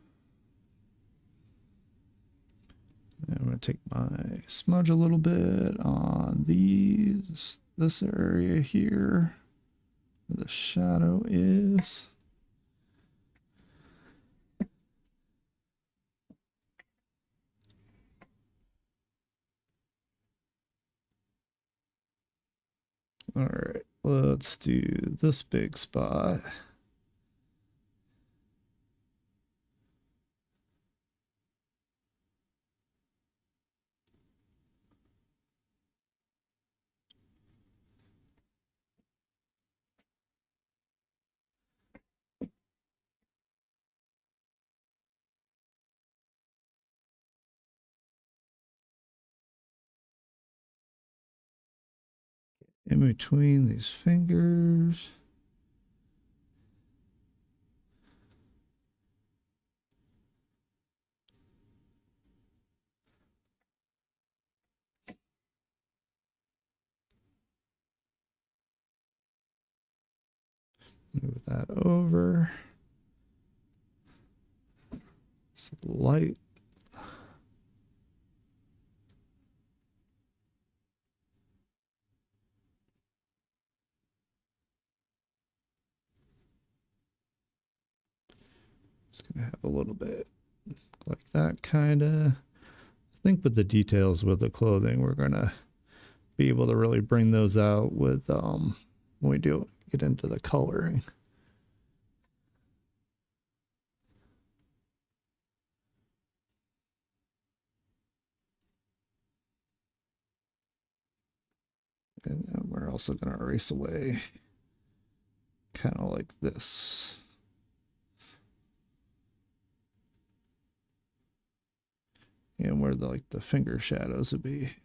And I'm going to take my smudge a little bit on this area here where the shadow is. All right, let's do this big spot. In between these fingers. Move that over. It's light. Just gonna have a little bit like that, kind of. I think with the details with the clothing, we're gonna be able to really bring those out with when we do get into the coloring. And then we're also going to erase away kind of like this. And where the finger shadows would be.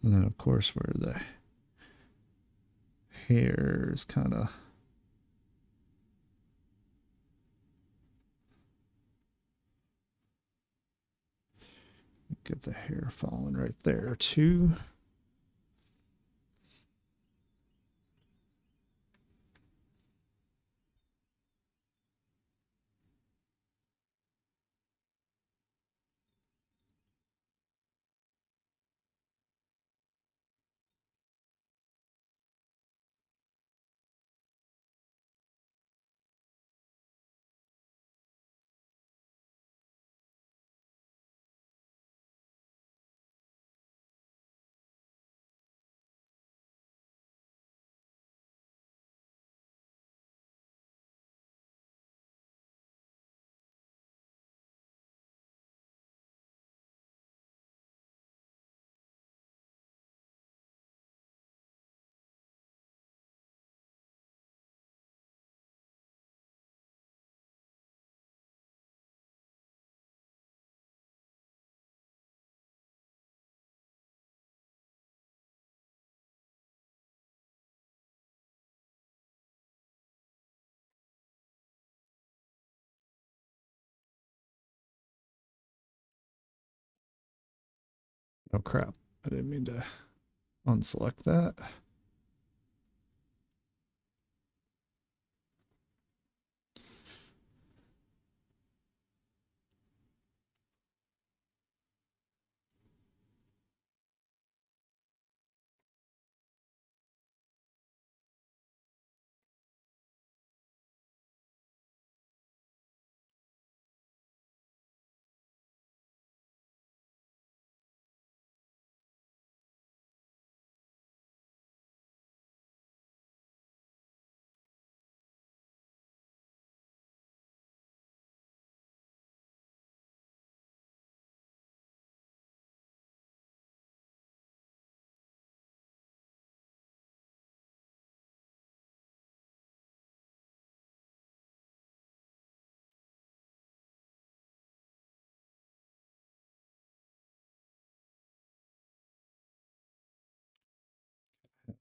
And then of course where the hair is kind of get the hair falling right there too. Oh crap, I didn't mean to unselect that.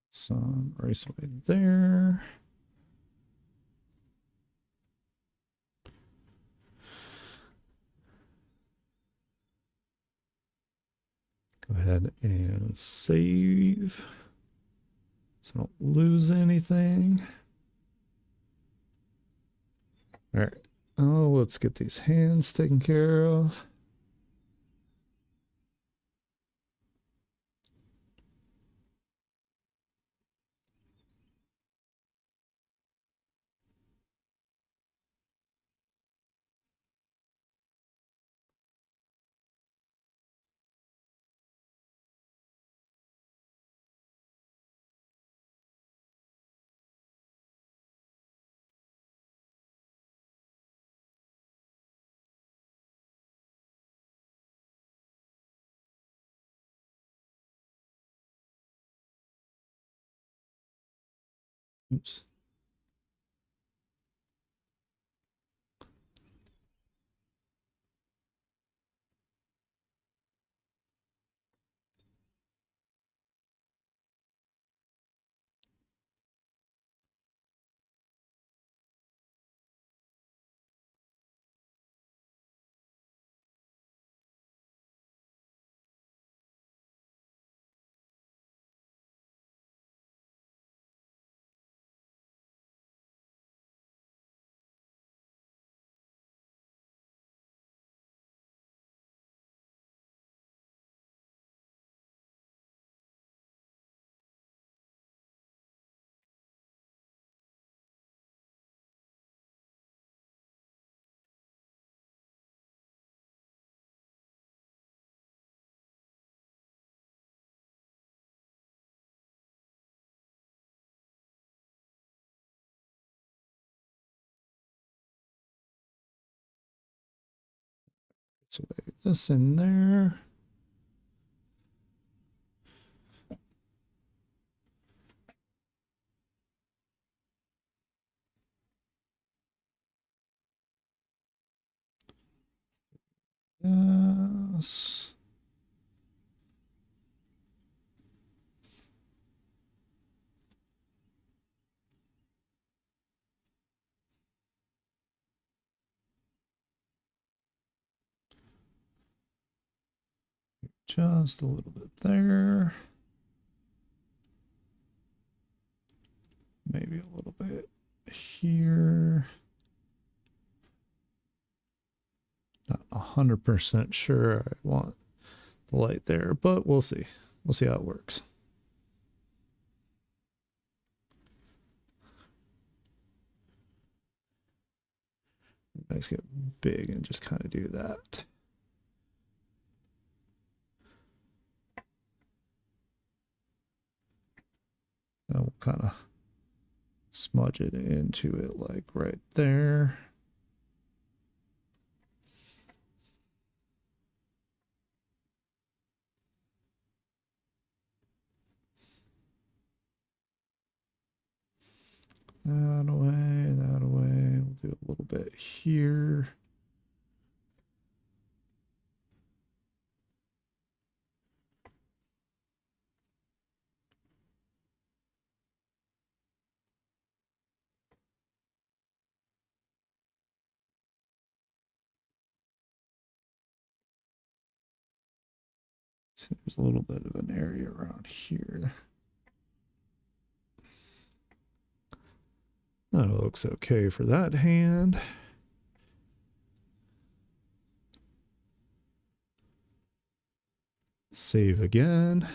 Some erase away there. Go ahead and save so I don't lose anything. All right. Oh, let's get these hands taken care of. Oops. Let's lay this in there. Yes. Just a little bit there. Maybe a little bit here. Not 100% sure I want the light there, but we'll see. We'll see how it works. Let's get big and just kind of do that. And we'll kind of smudge it into it like right there. That away, that away. We'll do a little bit here. So there's a little bit of an area around here. That looks okay for that hand. Save again.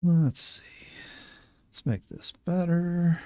Let's see. Let's make this better.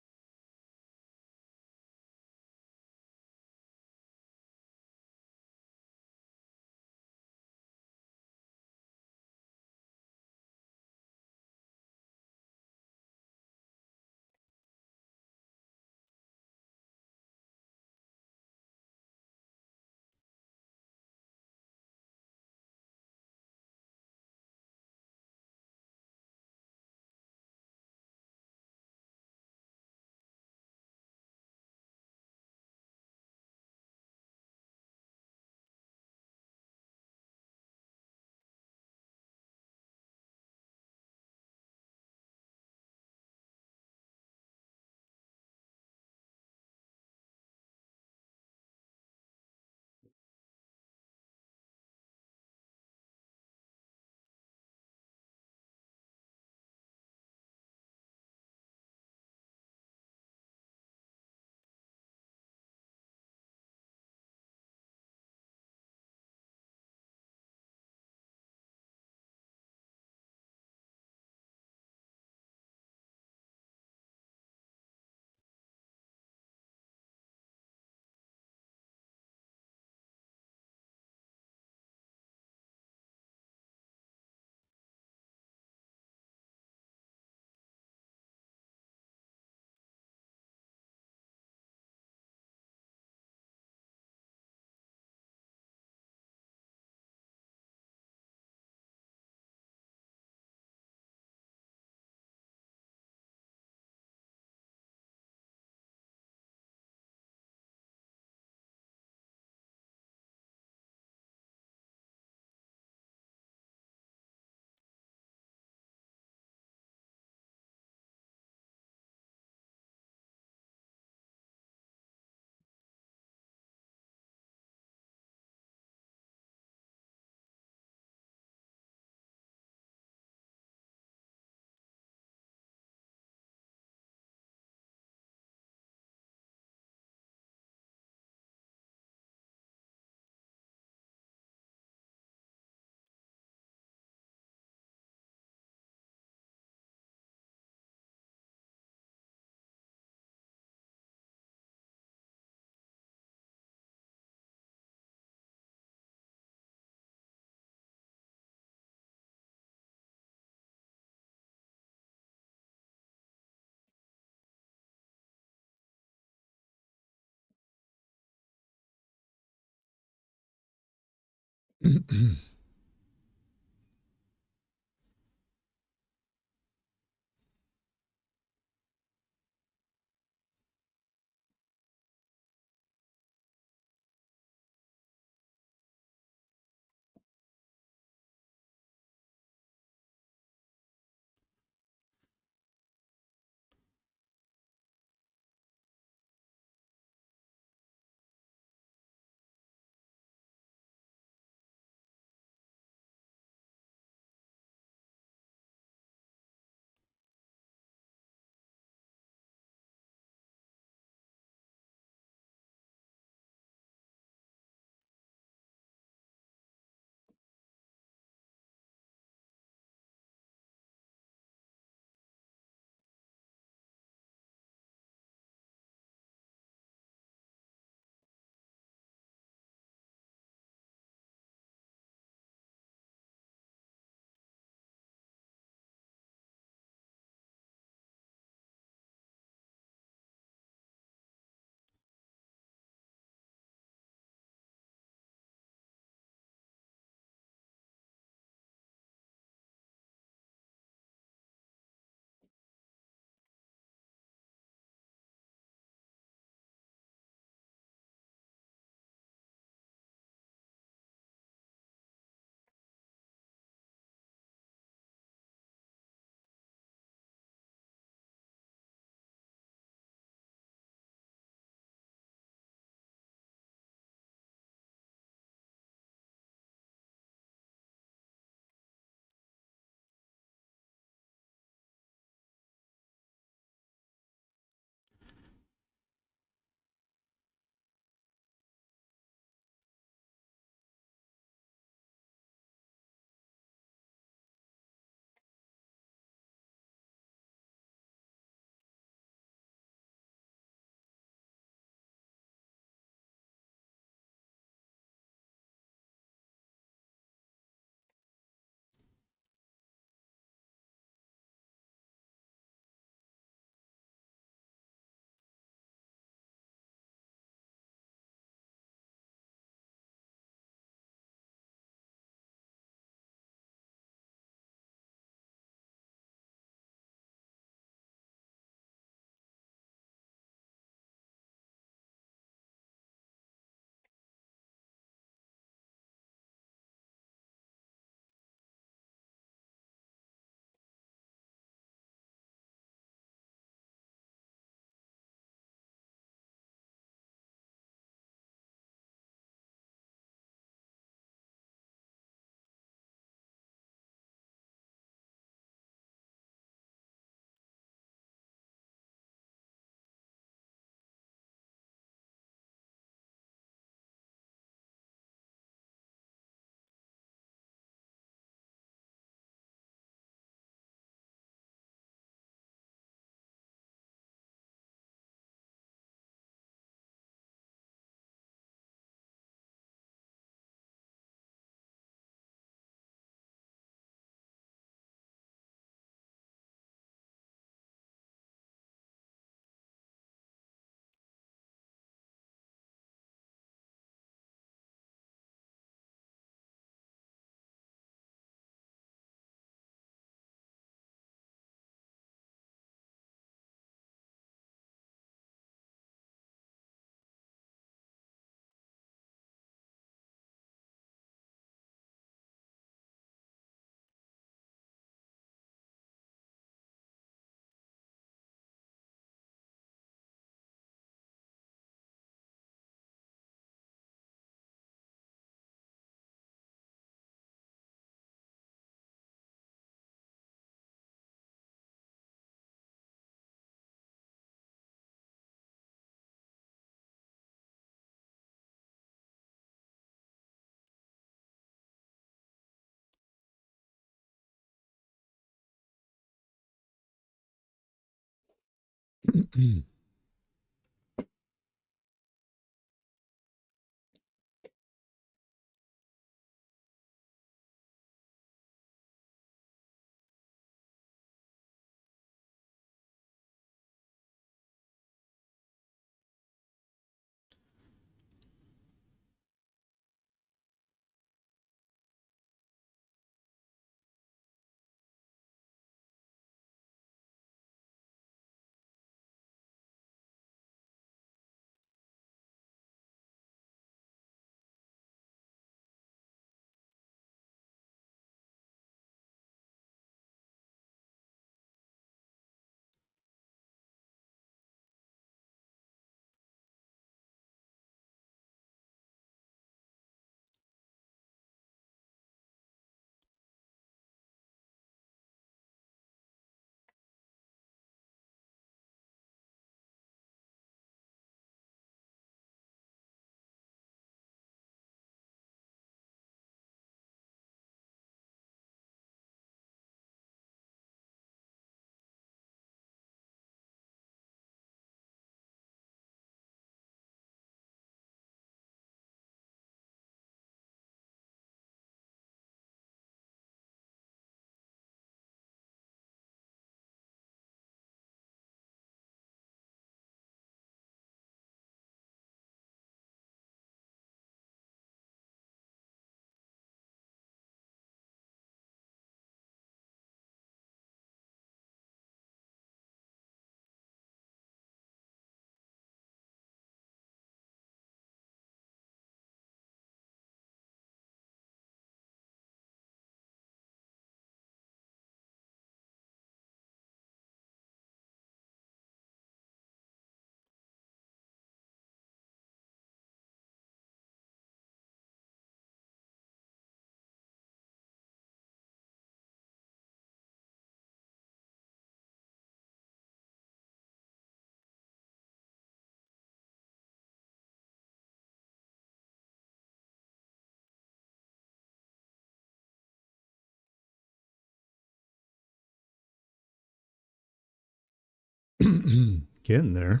Getting there.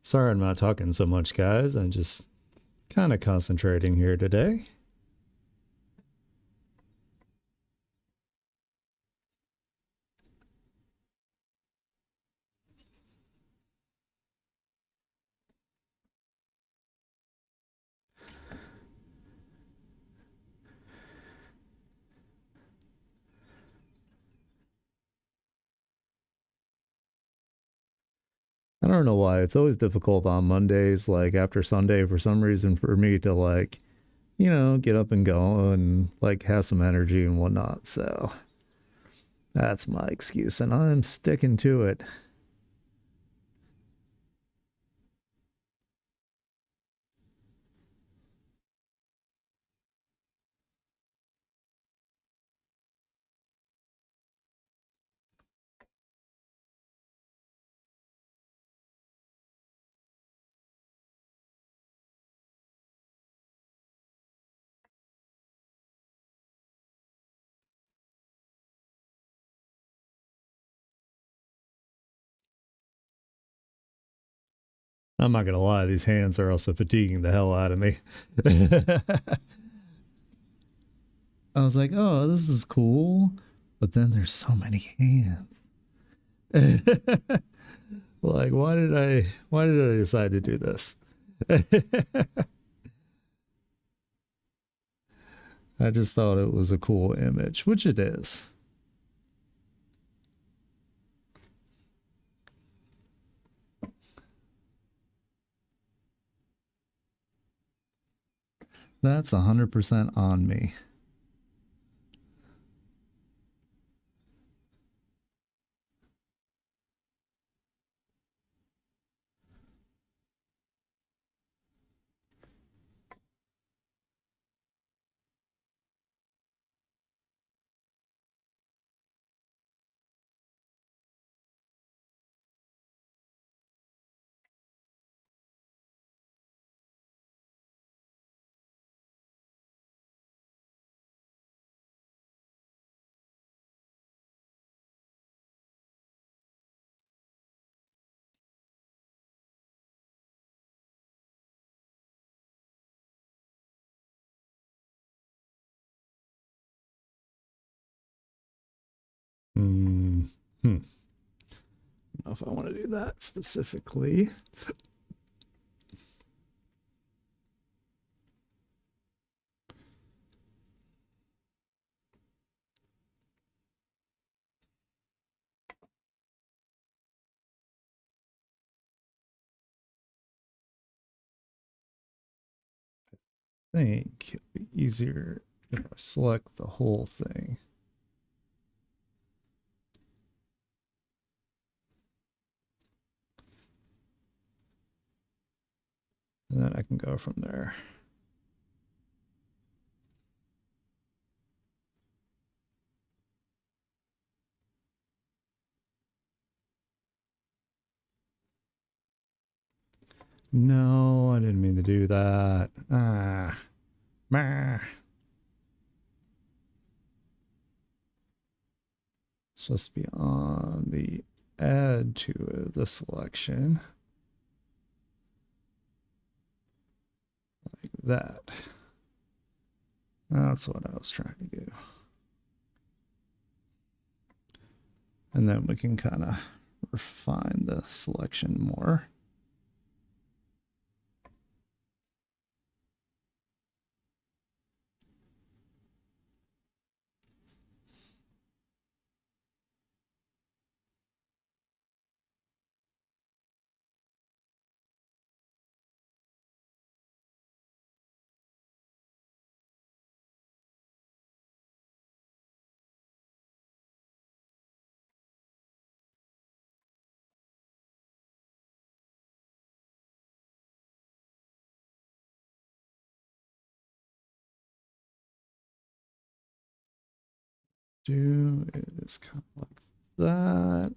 Sorry I'm not talking so much, guys. I'm just kind of concentrating here today. I don't know why. It's always difficult on Mondays, like after Sunday, for some reason, for me to like, get up and go and like have some energy and whatnot. So that's my excuse, and I'm sticking to it. I'm not gonna lie, these hands are also fatiguing the hell out of me. I was like, oh, this is cool, but then there's so many hands. Like, why did I decide to do this? I just thought it was a cool image, which it is. That's 100% on me. Mm, hmm. I don't know if I want to do that specifically. I think it'd be easier if I select the whole thing. And then I can go from there. No, I didn't mean to do that. Meh. It's supposed to be on the add to the selection. Like that. That's what I was trying to do. And then we can kind of refine the selection more. Do is kind of like that.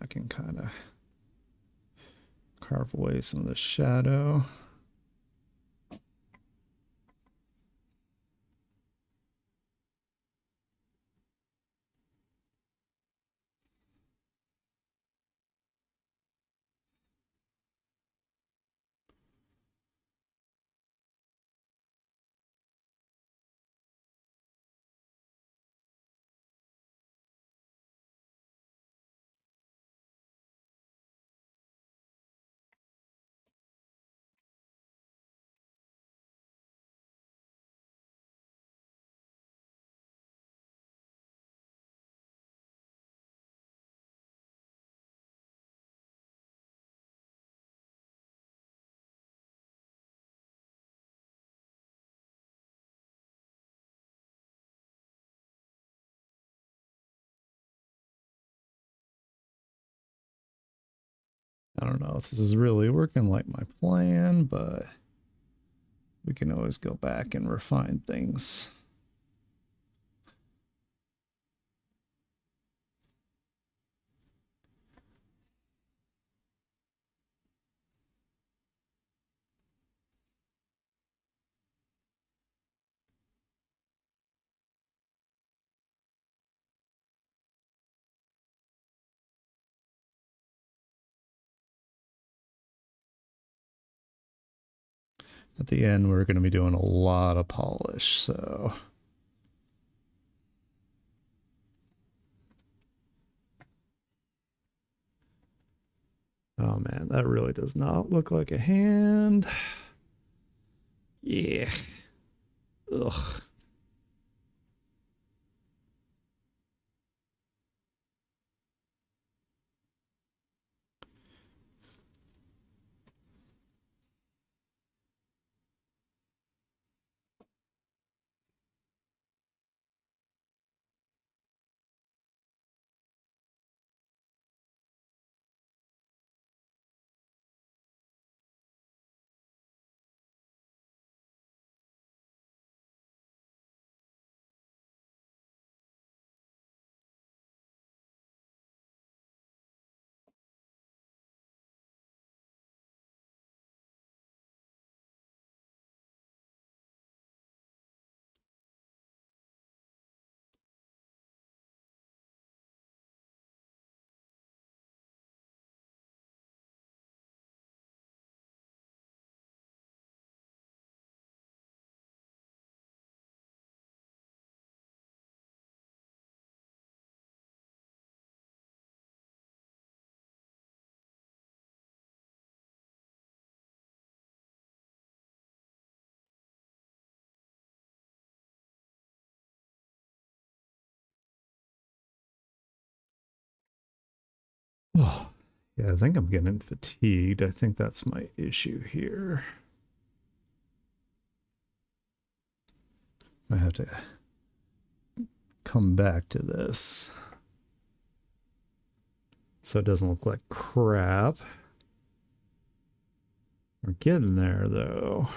I can kind of carve away some of the shadow. I don't know if this is really working like my plan, but we can always go back and refine things. At the end, we're going to be doing a lot of polish, so... Oh man, that really does not look like a hand. Yeah. Ugh. Oh, yeah, I think I'm getting fatigued. I think that's my issue here. I have to come back to this so it doesn't look like crap. We're getting there, though.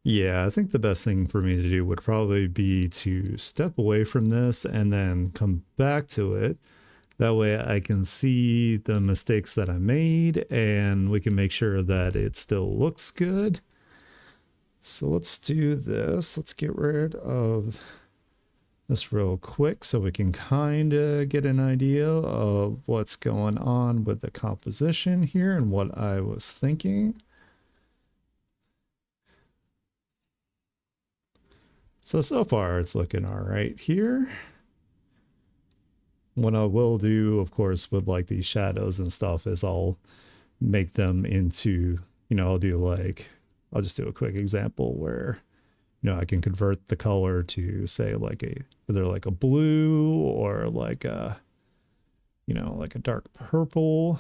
Yeah, I think the best thing for me to do would probably be to step away from this and then come back to it. That way I can see the mistakes that I made and we can make sure that it still looks good. So let's do this. Let's get rid of this real quick so we can kind of get an idea of what's going on with the composition here and what I was thinking. So far it's looking all right here. What I will do, of course, with like these shadows and stuff is I'll make them into, I'll just do a quick example where, I can convert the color to say like either like a blue or like a, like a dark purple,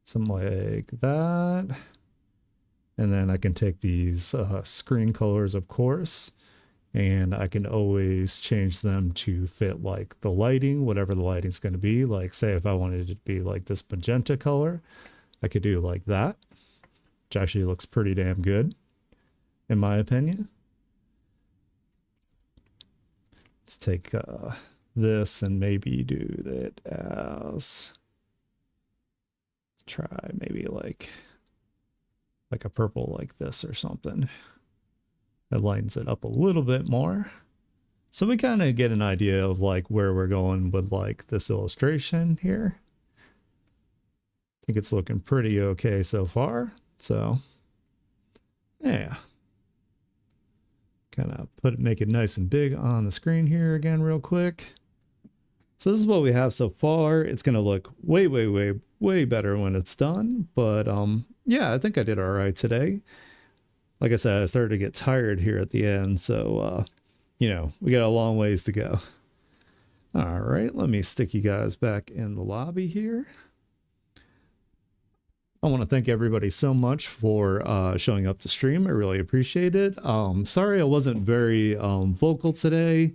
something like that. And then I can take these screen colors, of course, and I can always change them to fit like the lighting, whatever the lighting's going to be. Like say if I wanted it to be like this magenta color, I could do like that. which actually looks pretty damn good, in my opinion. Let's take this and maybe do that as, try maybe like a purple like this or something. That lightens it up a little bit more. So we kind of get an idea of like where we're going with like this illustration here. I think it's looking pretty okay so far. So yeah, kind of make it nice and big on the screen here again real quick. So this is what we have so far. It's going to look way better when it's done. But yeah, I think I did all right today. Like I said, I started to get tired here at the end. So, you know, we got a long ways to go. All right, let me stick you guys back in the lobby here. I want to thank everybody so much for showing up to stream. I really appreciate it. Sorry I wasn't very vocal today.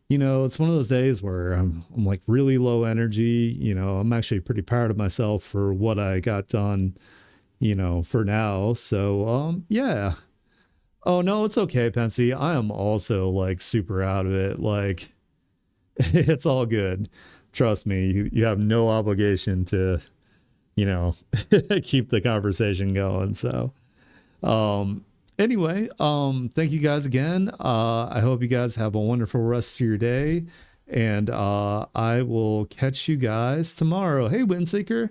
You know, it's one of those days where I'm like really low energy. You know, I'm actually pretty proud of myself for what I got done, you know, for now. So, yeah. Oh, no, it's okay, Pensy. I am also like super out of it. Like, it's all good. Trust me, you have no obligation to, you know, keep the conversation going. So, anyway, thank you guys again. I hope you guys have a wonderful rest of your day, and I will catch you guys tomorrow. Hey, Windseeker,